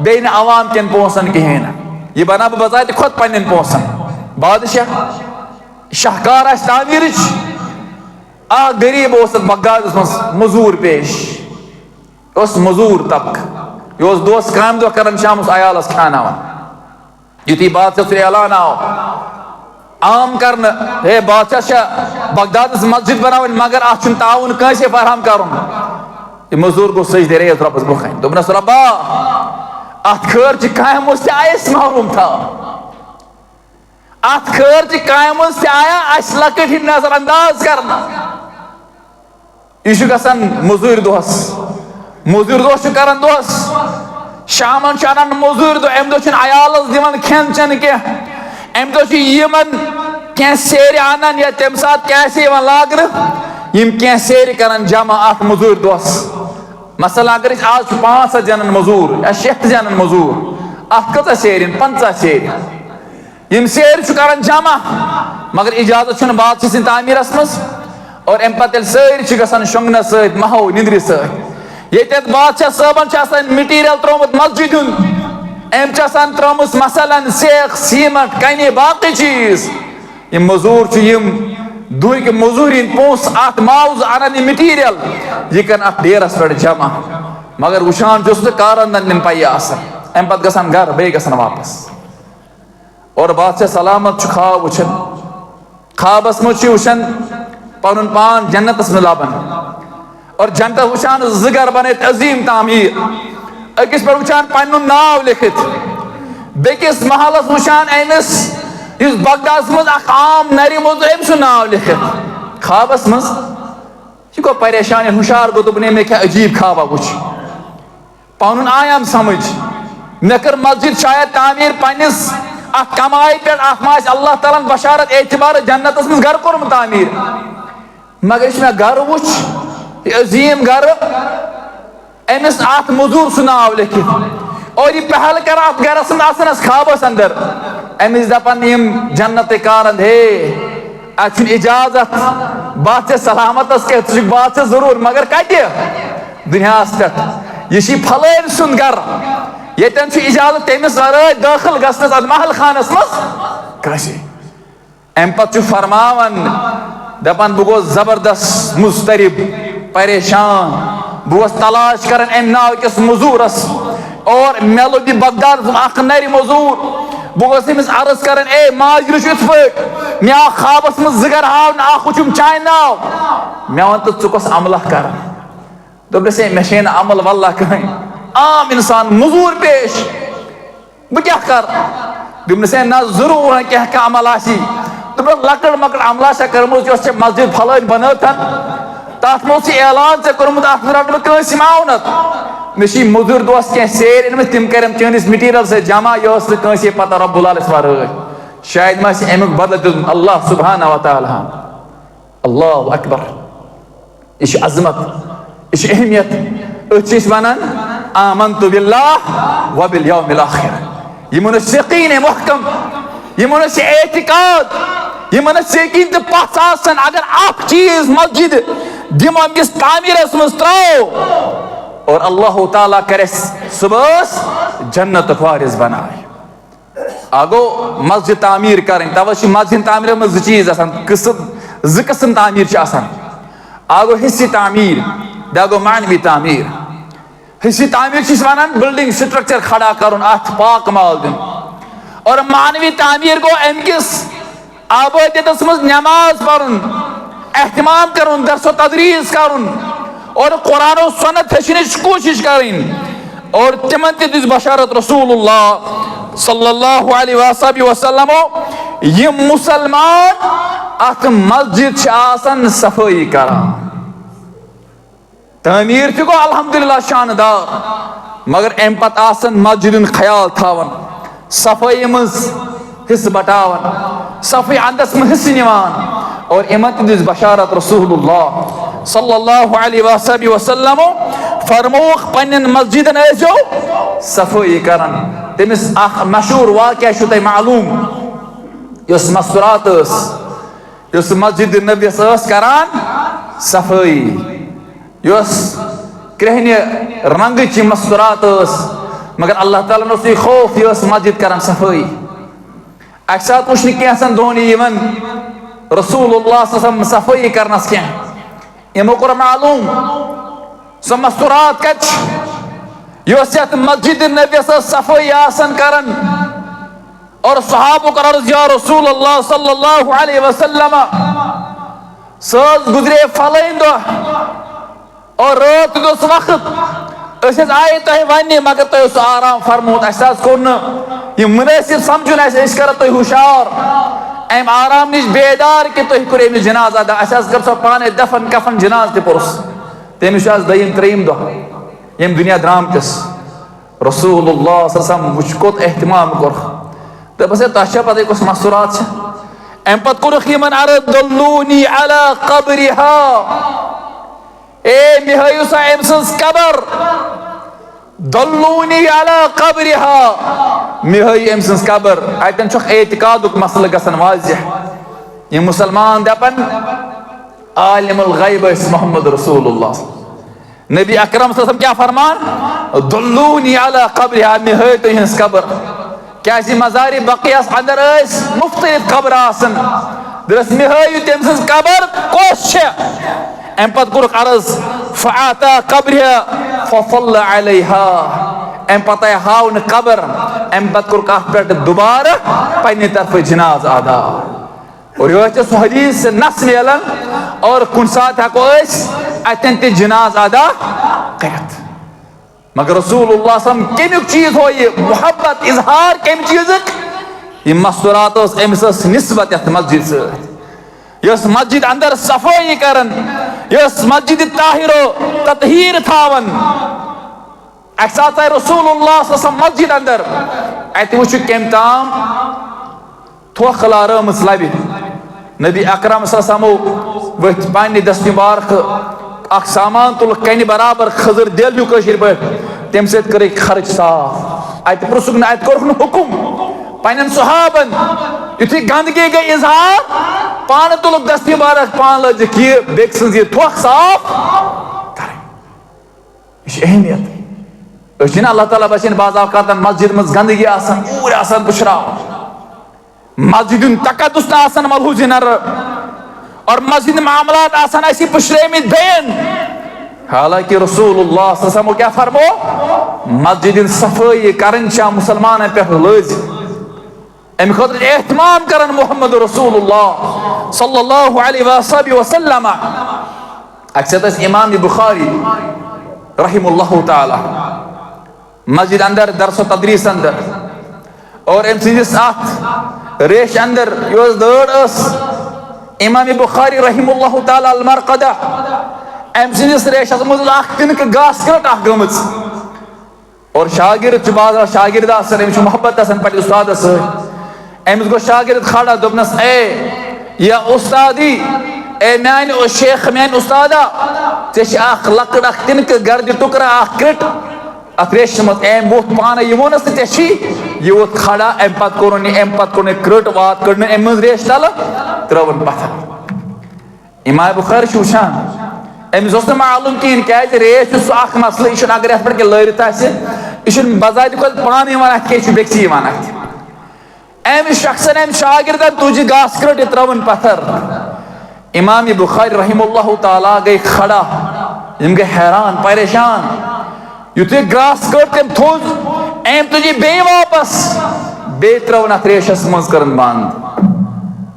बेन अवाम कन पोसन कहें यह बना बह बजात खुद पन्न पोसन बादशाह शाहकार तामीर गरीब बगदाद मज मजूर पेश मजूर तबक यह दोस काम दो कर शाम अयालस खानावन युथी बादशाह ऐलान आओ आम कर हे बादशाह बगदाद मस्जिद बनाव मगर अत ताउन कैसे फराहम कर मजूर गो सजदे रेत रबस बुखान दोपनस रब्बा अत खर्च काम आयस महरूम था अत खर्च काम आया अस लकट ही नजरअंदाज करना यह गसान मजूर दोस कर दोस शामन अनान मजूर दो अम दो अयालस दिवन खेन चन कह अम दो कह सेर अनान या तम सात कैसे लागन कह सेर कर जमा अत मजूर दोस मसला अगर आज 5 जनन मजूर या 6 जनन मजूर अत कत सेर 50 सेर सेर कर जमा मगर इजाजत बादशाह सिंह तामीरस मज और अम पे सारी गसान शोंगन सत महो निंद्र सत ये बादशाह सबन मटीरियल त्रोमुत मस्जिद अम त्रोमुस मसलन सेख सीमेंट कने बाकी चीज मजूर दुह मजूरी पोस अत माउज अनान मटीरियल यह कर अत डेरस पे जमा मगर वुचान कारंदन पे अम पे गसान घर बे गसान वापस और बादशाह सलामत ख्वाब वुचन ख्वाबस मज वुचन पन पान जन्नतस में लबन और जन्नत वुचान ज़गर बन अजीम तामीर अकिस पे वुचान पन्न नाव लिखित बेकिस महलस वुचान अमिस इस बगदाद मज आम नरी मजूर अम सु नाव लिखित ख्वाबस मज यह गो परेशान हुशार गो दोपन मे क्या अजीब ख्वाबा वुच पन आयाम समझ मे कर मस्जिद शायद तामीर पन्निस अत कमाई पे अत अल्लाह ताला बशारत एतबार जन्नतस मज घर कोर्म तामीर मगर इस मे घर वुच अजीम घर अमिस अत मजूर सु नाव लिखित और यह पहल कर अत गरस आसनस ख्वाबस अंदर अमिस दपान यम जन्नत कारंद हे अत इजाजत बादशाह सलामतस कह बादशाह जरूर मगर कत दुनियास पे यह फलन सुन घर यन इजाजत तमिस वर दाखिल गसनस अत महल खानस मज अम पे फरमावन दपान बह गोस जबरदस्त मुस्तरिब परेशान बह तलाश कर अम नाव किस मजूरस और मे लोग बगदाद नर मजूर बह गोस अर्ज कर ए माजर इत पे मे आ ख्वाबस मज ज़गर हावन वुचुम चाय नाव मे वन तो कस अमला कर दोपस मे अमल वल्ला कहीं आम इंसान मजूर पेश बह क्या कर दोपस ना जरूर क्या अमल आसी दोपस लकड़ मकड़ अमला कर मस्जिद फलन बन तथ मो ऐलान ऐ कोर्मुत अत रट बह मावनत मे मजूर दोस कह सेर इन तिम कर चनिस मटीरियल से जमा यह पता रब्बुल आलस वर शायद मा अमुक बदल दिन अल्लाह सुब्हाना व तआला अल्लाह अकबर यह अजमत यह अहमियत अत वनान आमन्तु बिल्लाह व बिल यौमिल आखिर यमन यकीन मुहकम यमन एतिकाद यमन यकीन तो पस आसन अगर अख चीज मस्जिद दिम अमिस तामीरस मज त्रो और अल्लाह ताला करे सुबह जन्नत वारिस बनाए आगो मस्जिद तामीर करें तवे मस्जिद तामीर में चीज ज किस्म तामीर आगो हिस्सी तामीर दागो मानवी तामीर हिस्सी तामीर वनान बिल्डिंग स्ट्रक्चर खड़ा कर अत पाक माल दिन और मानवी तामीर गो अमकिस आबादियतस मज नमाज पढ़न एहतमाम कर दरसो तदरीस कर और कुरान और सुन्नत हेचन कोशिश करें और तिमन ते दिस बशारत रसूलुल्लाह सल्लल्लाहु अलैहि वसल्लम ये मुसलमान अत मस्जिद आसन सफाई करान तामीर तो गो अल्हम्दुलिल्लाह शानदार मगर अम पत आसन मस्जिद ख्याल थावन सफाई मज हिस्स बटावन सफाई अंदस में हिस्स निवान और इमत दिस बशारत रसूलुल्लाह सल्लल्लाहु अलैहि वसल्लम फरमोख पन्न मस्जिदन ऐसो सफाई करन तमिस अख मशहूर वाक़या छु तय मालूम यस मस्तूरात यस मस्जिद नबी करान सफाई यस krehne rangich masurat मगर अल्लाह ताला ने उसे खौफ ये मस्जिद करन सफाई अक्सर कुछ नहीं क्या सन धोनी इवन रसूलुल्लाह सल्लल्लाहु सफाई करना क्या ये मुकर मालूम समस्तुरात कच योसियत मस्जिद नबी सफाई आसन करन और सहाबों का अर्ज या रसूलुल्लाह सल्लल्लाहु अलैहि वसल्लम सज गुजरे फलैंदो और रात दोस वक्त आए तह वन मगर तुम आराम फरमोत कोर मुनासिब समझुन कर तुम हुशार अम आराम निश बेदार कि तुम कर अमिस जनाज अदा कर सो पाने दफन कफन जनाज तुर्स तमिस दयम त्रेयम दह यम दुनिया द्रामतिस रसूलुल्लाह वुच कोत एहतमाम कोर दपस तह पता कुछ मसुरात अम पे कोर्ख अर्ज दल्लूनी अला कब्रिहा ए मिहायु सा अम सज कबर दल्लूनी अला कब्रिहा मिहायु अम सज कबर अतन छ एतिकादुक मसल गसन वाज़िह ये मुसलमान दपन आलिमुल गैब मोहम्मद रसूलुल्लाह नबी अकरम सल्लल्लाहु क्या फरमान दल्लूनी अला कब्रिहा मिहायु तो हंस कबर क्या मज़ार बक़ियस अंदर मुख्तलिफ कब्र आसन दरस मिहायु तम सज कबर कोश अम पे कोर्ख अर्ज फ़अता कब्रिहा फ़सल्ला अलैहा अम पत हाव न कबर अम पे कोर्ख पे दोबारा पन्ने तरफ जनाज अदा और यह सह हदीस नस मिलन और कुन सात हको अतन त जनाज अदा कर मगर रसूलुल्लाह कमुक चीज हो ये मोहब्बत इजहार कम चीज ये मस्तूरात अमिस निस्बत यथ मस्जिद सस मस्जिद अंदर सफाई करन यस मस्जिद ताहिरो ततहीर थावन अक्सर रसूलुल्लाह मस्जिद अंदर अत वुच कम ताम थोख लारम लबि नबी अकरम वथ पानी दस्त मुबारक अख सामान तुल कन बराबर खजर दिल हूँ कशर पे तम सर खर्च साफ अत पुरुक न अत कोर्ख हुकुम पन्न सहाबन युथि गंदगी गई इजहार पान तुलुक दस्त मुबारक पान लज बेक सज थोख साफ कर अहमियत अल्लाह ताला बचन बाज़ औक़ात मस्जिद मज गंदगी पूरे पुशरा मस्जिद तकदुस मलहूज नर और मस्जिद मामलात पुशरेमित बेन हालांकि रसूलुल्लाह सल्लल्लाहु अलैहि वसल्लम क्या फरमो मस्जिद सफाई करन मुसलमान पे लाजिम अम खतर एहतमाम करन मोहम्मद रसूलुल्लाह सल्लल्लाहु अलैहि वसल्लम अक्सर इमाम बुखारी रहिमहुल्लाह ताला मस्जिद अंदर दरस व तदरीस अंदर और अम सिंदिस रेश अंदर दड़ इमाम बुखारी रहिमहुल्लाह ताला अल मरक़दा अम सिंदिस रेश मज तिनक गास कट गम और शागिर्द बाज़ शागिर्द मोहब्बत पे उस्ताद अमिस गो शागिर्द खड़ा दोपनस ए या उस्तादी ए मान शेख मान उस्तादा ऐ लकड़ तिनक गर्द टुकरा क्रिट अत रेश एम वोत पान यह वोनस यह वोत खड़ा अम पे कोर क्रिट वात कड़ अम रेश तल त्रवन पत्थर इमाम बुखारी वुचान अमिस मालूम कहें क्या रेश सह मसल यह अगर ये पे लरित यह बजात पान बेस अम शख्सन अम शागिर्दन तुज गास क्रिट त्रवन पत्थर इमाम बुखारी रहिमहुल्लाह ताला गई खड़ा यम गई हैरान परेशान युथे ग्रास कट तम थोज अम तुझे बे वापस बे त्रवन अत रेशस मज कर बंद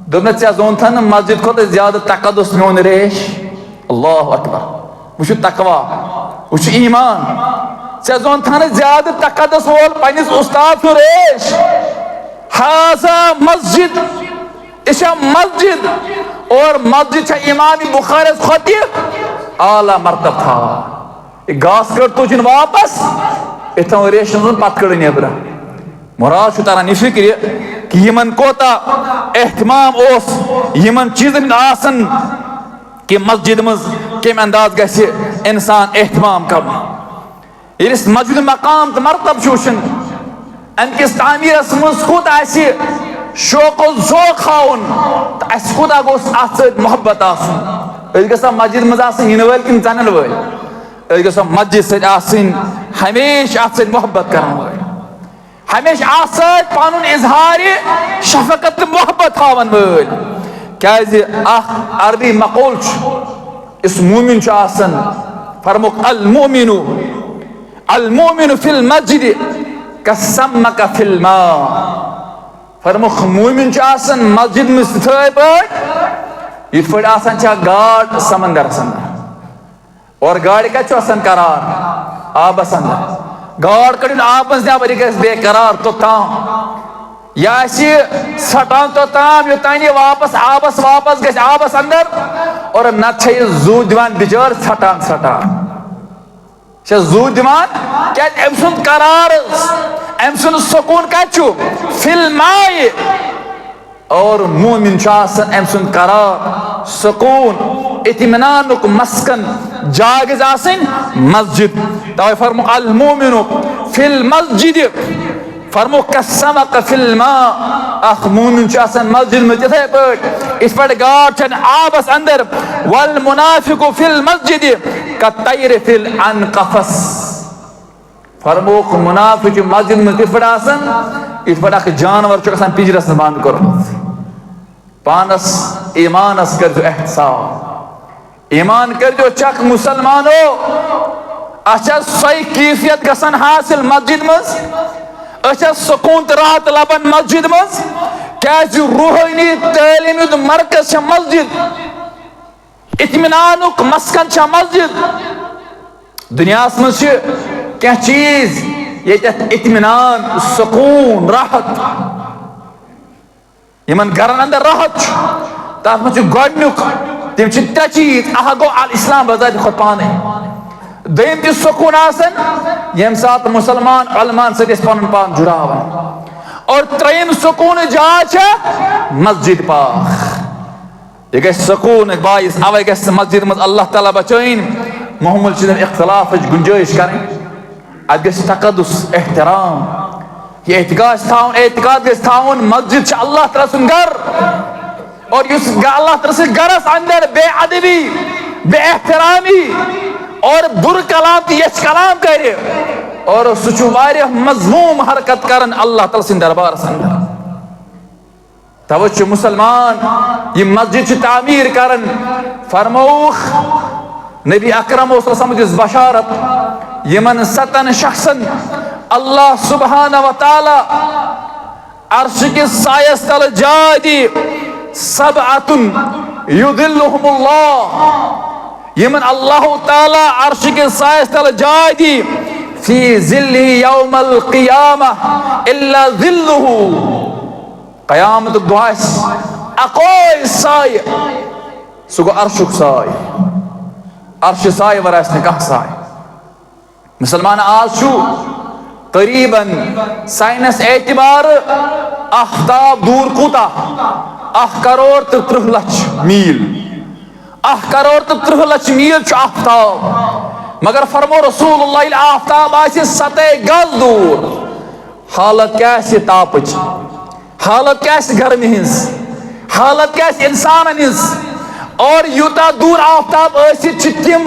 दोपन ऐ जोन थन मस्जिद खुद ज्यादा तकदुस मोन रेश अल्लाह अकबर वुच तकवा वुच ईमान ऐ जोन थन ज्यादा तकदुस वोल पनिस उस्ताद रेश हाजा मस्जिद यह मस्जिद और मस्जिद इमाम बुखारी खुद आला मरतब था गास कट तुझन वापस इतना रेश पत कड़ नबर मुराद तारान यह फिक्र कि यमन कोता एहतमाम यमन चीजन आसन कि मस्जिद मज कम अंदाज गि इंसान एहतमाम कर मस्जिद मकाम तो मरतब वुचन अमिस तामीरस मज खुद शौक ज़ौक़ हाउन खुदा गोस अत मोहब्बत मस्जिद मज इन वल कि वन वल मस्जिद से हमेशा अत मोहब्बत कर हमेशा अत पुन इजहार शफकत मोहब्बत हावन वल क्या अरबी मकूल इस मोमिन फरमुक अल मोमिनु फिल मस्जिद कसम्मक फिल मा फरमुक मोमिन मस्जिद में तिथे पे गाड़ समंदर अंदर और गाड़ क्या करार आबस अंदर गाड़ कड़ आब नबर यह बेकरार तोताम यह सटान तोताम योतान यह वापस वापस गस आबस अंदर और नत जू दिवान बिचार सटान सटान जू दिवान क्या अम सुंद करार अम सुंद सुकून कु फिल माए और मोमिन अम सुंद करार सुकून इत्मीनान मस्कन जागिज मस्जिद तवे फरमो अल मोमिनु फिल मस्जिद फरमो कसमक फिल मा अख मोमिन मस्जिद में तिथे पे इस पे गाड़ आबस अंदर वल मुनाफिकु फिल मस्जिद कतैर फिल अनकफस फरमो मुनाफिक मस्जिद में तिथ पे इस पे जानवर पिंजरस बंद कर पानस ईमानस कर एहसास ईमान कर चक मुसलमानो अच्छा सही कैफियत गसन हासिल मस्जिद मज अच्छा सुकून तो राहत लबन मस्जिद मज क्या रूहानी तालीम मरकज मस्जिद इत्मीनानुक मस्कन मस्जिद दुनिया मज क्या चीज ये इत्मीनान सुकून राहत यमन गरन अंदर राहत तथ मज गोडनुक तम त्रे चीज अह गो अल इस्लाम बजात खुद पाने दम त सुकून यम सात मुसलमान अलमान से पन पान जुड़ावन और त्रेम सुकून जाए मस्जिद पाक यह सुकून बायस अवे ग मस्जिद मज अल्लाह ताला बचाइन मोहम्मद चीजन इख्तलाफ गुंजाइश करें अत ग तकदुस एहतराम ये एहतिकाद गन मस्जिद अल्लाह ताला सुन घर और अल्लाह ताला गरस अंदर बेअदबी बेएहतरामी और बुर कलाम तो यश कलाम करे और सह मजमूम हरकत कर अल्लाह ताला सिंद दरबार अंदर तवज्जो मुसलमान ये मस्जिद तामीर कर फरमौख नबी अकरम बशारत यमन 7 शख्सन अल्लाह सुब्हाना व तआला अर्श के सायस तल जाय दी सबअतुन युदिल्लुहुमुल्लाह यमन अल्लाह ताला अर्श के सायस तल जाय दी फी जिल्लिही यौमल क़ियामह इल्ला जिल्लुहु क़यामत दुआस अकोई साय सुगो अर्शुक साय अर्श साय वरास ने कहा साय मुसलमान आज करीबन साइंस एतबार आफ्ताब दूर कूता 1 करोड़ तो 30 लक्ष मील 1 करोड़ तो 30 लक्ष मील आफ्ताब मगर फरमो रसूलुल्लाह आफ्ताब आसे 7 गज दूर हालत क्या ताप हालत क्या गर्मी हिंस हालत क्या इंसान हिंस और यूता दूर आफ्ताब तिम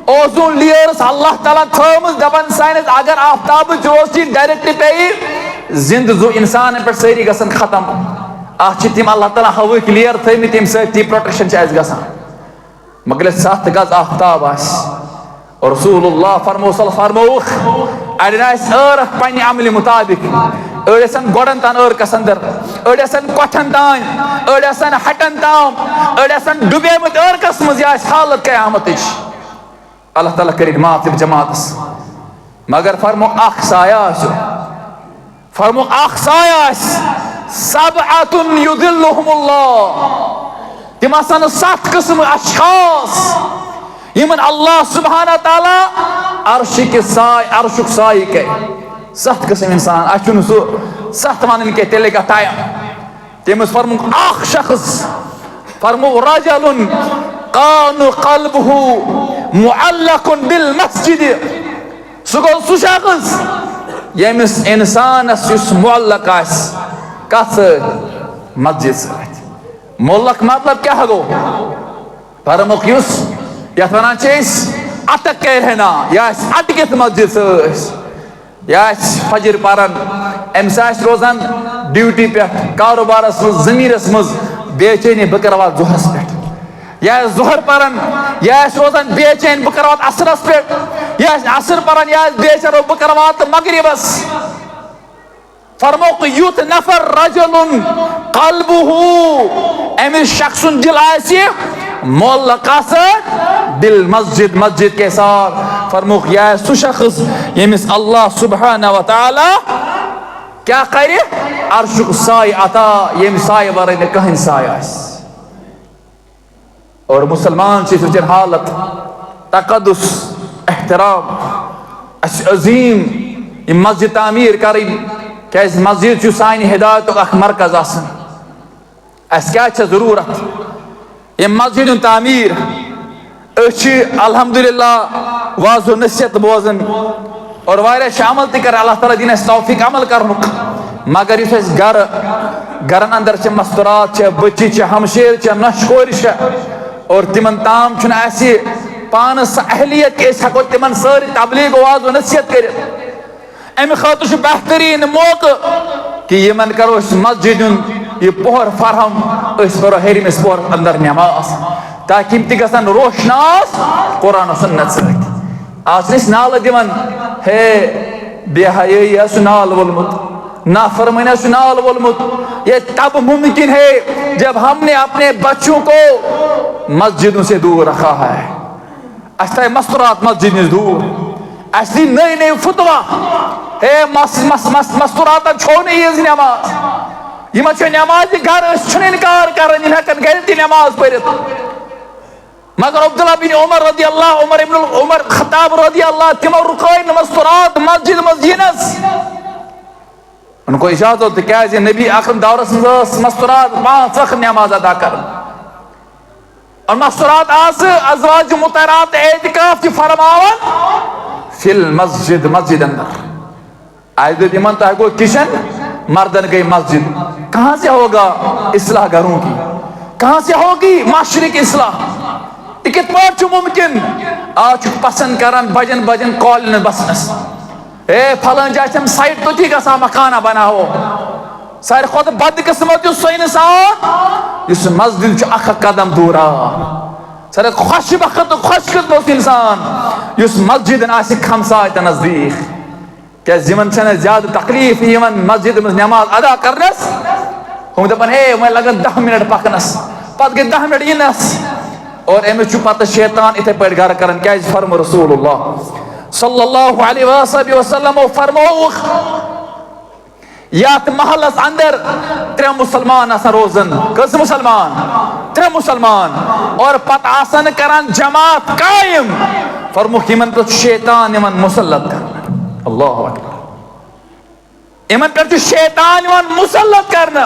ओजोन लेयर्स अल्लाह ताला थमस दपन साइंस अगर आफ्ताब रोशनी डायरेक्ट पे जिंद जो इंसान पे सारी गसन खत्म अत तिम अल्लाह ताला हवा लेयर थम तम सी प्रोटेक्शन गसान मगर 7 गज आफ्ताब और रसूलुल्लाह फरमौख अड़न पन्ने अमल मुताबिक अड़न गोड़न तान अर्कस अंदर अड़न कोठन तान अड़न हटन ताम अड़न डुबेमुत अर्कस मज हालत क़यामत अल्लाह ताला कर माफ जमात मगर फरमो साया सबअतुन युदिल्लुहुमुल्लाह तिम 7 किस्म अशखास यमन अल्लाह सुब्हाना ताला अर्श के साय अर्शुक साय के 7 किस्म इंसान अचुन सु 7 वन के तेले का टाइम तम फरमो शख्स फरमो रजलुन कान क़ल्बुहु मुअल्लकुन बिल मस्जिद सह गो शख्स यमिस इंसानस मुअल्लक कथ मस्जिद मुअल्लक मतलब क्या गो फरमुक यथ वन अटक रहना या अटकित मस्जिद या फजर पारान अम्स रोजान ड्यूटी पे कारोबारस मज जमीरस मज बेचैनी बह कर वात जोहरस पे या जोहर पारान या रोजान बेचैन बह कर वात असरस पे या असर पारान या बेचैन बह कर वात मगरिबस फरमो युथ नफर रजुल कल्बुहु अमिस शख्सन दिल आसि मुअल्लक़ दिल मस्जिद मस्जिद के साथ फरमुख या सु शख्स यमिस अल्लाह सुब्हानहु व तआला क्या करे अर्शुक साय अता यम साय वरे न कहीं साय आस और मुसलमान से वचन हालत तकद्दुस एहतराम अजीम ये मस्जिद तामीर करी क्या मस्जिद सान हिदायत अख मरकज आसन अस क्या जरूरत ये मस्जिद तामीर अल्हम्दुलिल्लाह वाज़ो नसीहत बोजन और वारिया अमल कर अल्लाह ताला दिन तौफीक अमल करनुक मगर इस गरन अंदर मस्तूरात बच्ची हमशेर नशकोर और तिमन ताम पानस अहलियत के हको तिमन सारी तबलीग वाज़ो नसीहत कर अमे खातर बेहतरीन मौका कि यमन करो मस्जिद ये पोहर फरहम पो हरिमिस पोहर अंदर नमाज ताकि गन रोशनास कुरान सुन्नत सत आज नाल दिवन हे बेहयाई नाल वोलमुत नाफरमानी नाल वोलमुत ये तब मुमकिन है जब हमने अपने बच्चों को मस्जिदों से दूर रखा है अस मस्तूरात मस्जिद नश दूर अस नई नई फुतवा हे मस्तूरात छो ईज नमाज यम नमाज घर इनकार कर गर नमाज पढ़ मगर अब्दुल्लाह बिन उमर रदी अल्लाह उमर इब्न उमर खत्ताब रदी अल्लाह तिमो रुकाय मस्तूरात मस्जिद मस्जिदस उनको इजाजत क्या नबी अकरम दौरस मस्तूरात 5 वक्त नमाज अदा कर और मस्तूरात अज़वाज मुतहरात एतिकाफ फरमावन फिल मस्जिद मस्जिद अंदर आज इमन तो है किचन मर्दन गई मस्जिद कहां से होगा इस्लाह घरों की कहां से होगी माशरे की इस्लाह कित पाट मुमकिन आज पसंद करान बजन बजन कॉल बसनस ए फलान जाए साइड तो ठीक है मकाना बना हो सारे खुद बदकिस्मत सो इंसान मस्जिद अख कदम दूर सारे खुश वक्त खुशकिस्मत इंसान मस्जिद खमसाय नजदीक क्या ज्यादा तकलीफ मस्जिद में नमाज अदा करनस हम दपान हे वह लगन 10 मिनट पकनस पत गई 10 मिनट इनस और अमिस पत शैतान इथे पे घर कर क्या फरमो रसूलुल्लाह सल्लल्लाहु अलैहि वसल्लम फरमोख यात महलस अंदर 3 मुसलमान रोजन कस मुसलमान 3 मुसलमान और पत आसन करान जमात कायम फरमुख यमन पे शैतान यमन मुसल्लत कर अल्लाहु अकबर यमन पे शैतान यमन मुसल्लत करना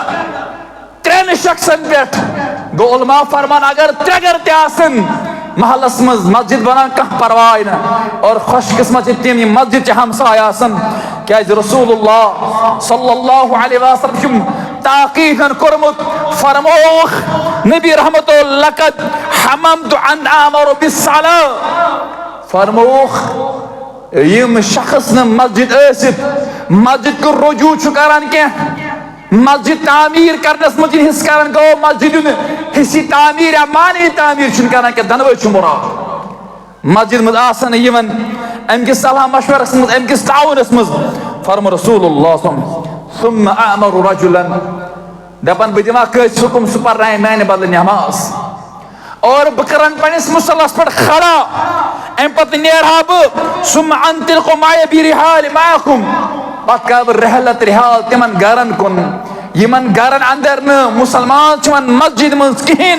3 शख्सन पे गो उलमा फरमान अगर 3 गर तसन महलस मज मस्जिद बना कह परवाह न और खुशकिस्मत तम मस्जिद हमसाय क्या रसूलुल्लाह सल्लल्लाहु अलैहि वसल्लम ताकीदन कोरमुत फरमोख नबी रहमतुल लकद हममतु अन आमरु बिस्सलाह फरमोख यम शख्स न मस्जिद मस्जिद को रुजू करान क्या मस्जिद तामीर करनस मज हिस कर गो मस्जिद हिस्सी तामीर या मानी तामीर करान क्या दनवे मुराद मस्जिद मज आसन यमन अमकिस सलाह मशवरस मज अमकिस ताउनस मज फरम रसूलुल्लाह सुम्मा अमरु रजुलन दपन बह दिमा कस हुकुम सह पर्राए मैंने बदल नमाज और बह करन पनिस मुसल्लस पे खड़ा अम पत नेरहा बह सुम्मा अंतिलकु माय बिरिहाल माकुम पत कर रहलत रिहाल तिमन गरन कुन यमन गरन अंदर न मुसलमान चमन मस्जिद मज कहीं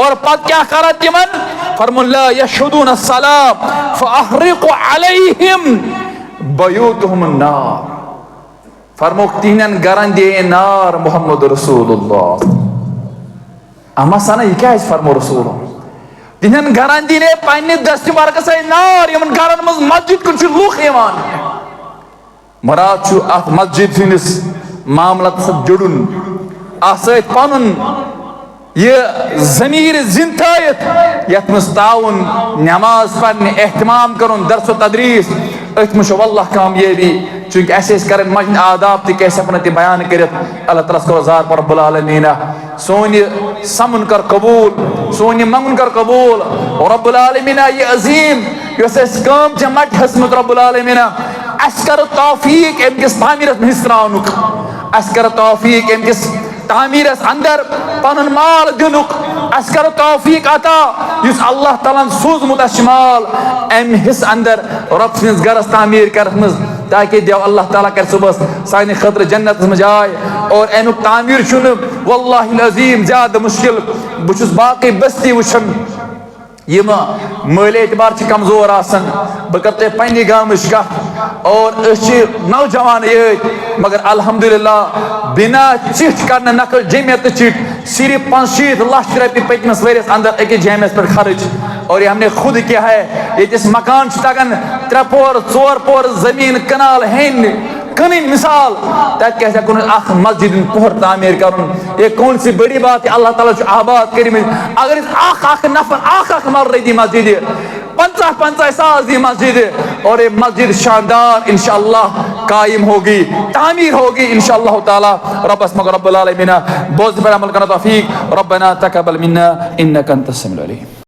और पत क्या कर तिमन फरमुल्ला यशहुदून सलाम फअहरिकु अलैहिम बयूतहुम अन्नार फरमुख तीनन गरन दे नार मोहम्मद रसूलुल्लाह अमा सना यह क्या है फरमो रसूल तीनन गरन दिने पन्ने दस्ती बरकस नार यमन गरन मज मस्जिद कुन लुख यवान मुराद अत मस्जिद सिंदिस मामलत जुड़न अत पन ये ज़मीर जिंद थयत यथ मज ताउन नमाज पढ़ने एहतमाम करुन दरस व तदरीस अथ मुश वल्लाह कामयाबी चूंकि ऐसे कर मजन आदाब ति कैसे अपन बयान कर अल्लाह ताला को जार पर रब्बुल आलमीन सोन समन कर कबूल सोन मंगन कर कबूल और रब्बुल आलमीन ये अजीम यस काम च मट हसमत रब्बुल आलमीन अस कर तौफीक अमकिस तामीरस में हिस्सा त्राउनुक अस कर तौफीक अमकिस तामीरस अंदर पन माल दिनुक अस कर तौफीक अता युस अल्लाह ताला सोजमुत माल अम हिस अंदर रब सन्स गरस तामीर कर ताकि देव अल्लाह ताला कर सुबह सानि खतर जन्नत में जाए और अमुक तामीर छुन वल्लाहि अजीम ज्यादा मुश्किल बुछुस बाकी बस्ती वुछन यम माली एतबार कमजोर आसन बह कर पे गाम और नौजवान ये मगर अल्हम्दुलिल्लाह बिना चिट कर नकल जमियत चिट सिर्फ 65 लाख रुपये पतमस वरियस अंदर अकिस जमियस पे खर्च और ये हमने खुद किया है। ये मकान तगन 3 पोर 4 पोर जमीन कनाल हेन कन मिसाल तक कैसे कुन मस्जिद पोहर तामीर कर ये कौन सी बड़ी बात है। अल्लाह ताला आबाद कर अगर अख नफर मर रही थी मस्जिद 50 साल दी मस्जिद और ये मस्जिद शानदार इंशाअल्लाह कायम होगी तामीर होगी इंशाअल्लाह ताला। रब्बुल आलमीन बोझ पर अमल करना तौफीक रब्बना तक़ब्बल मिन्ना इन्नका अंतस समीउल अलीम।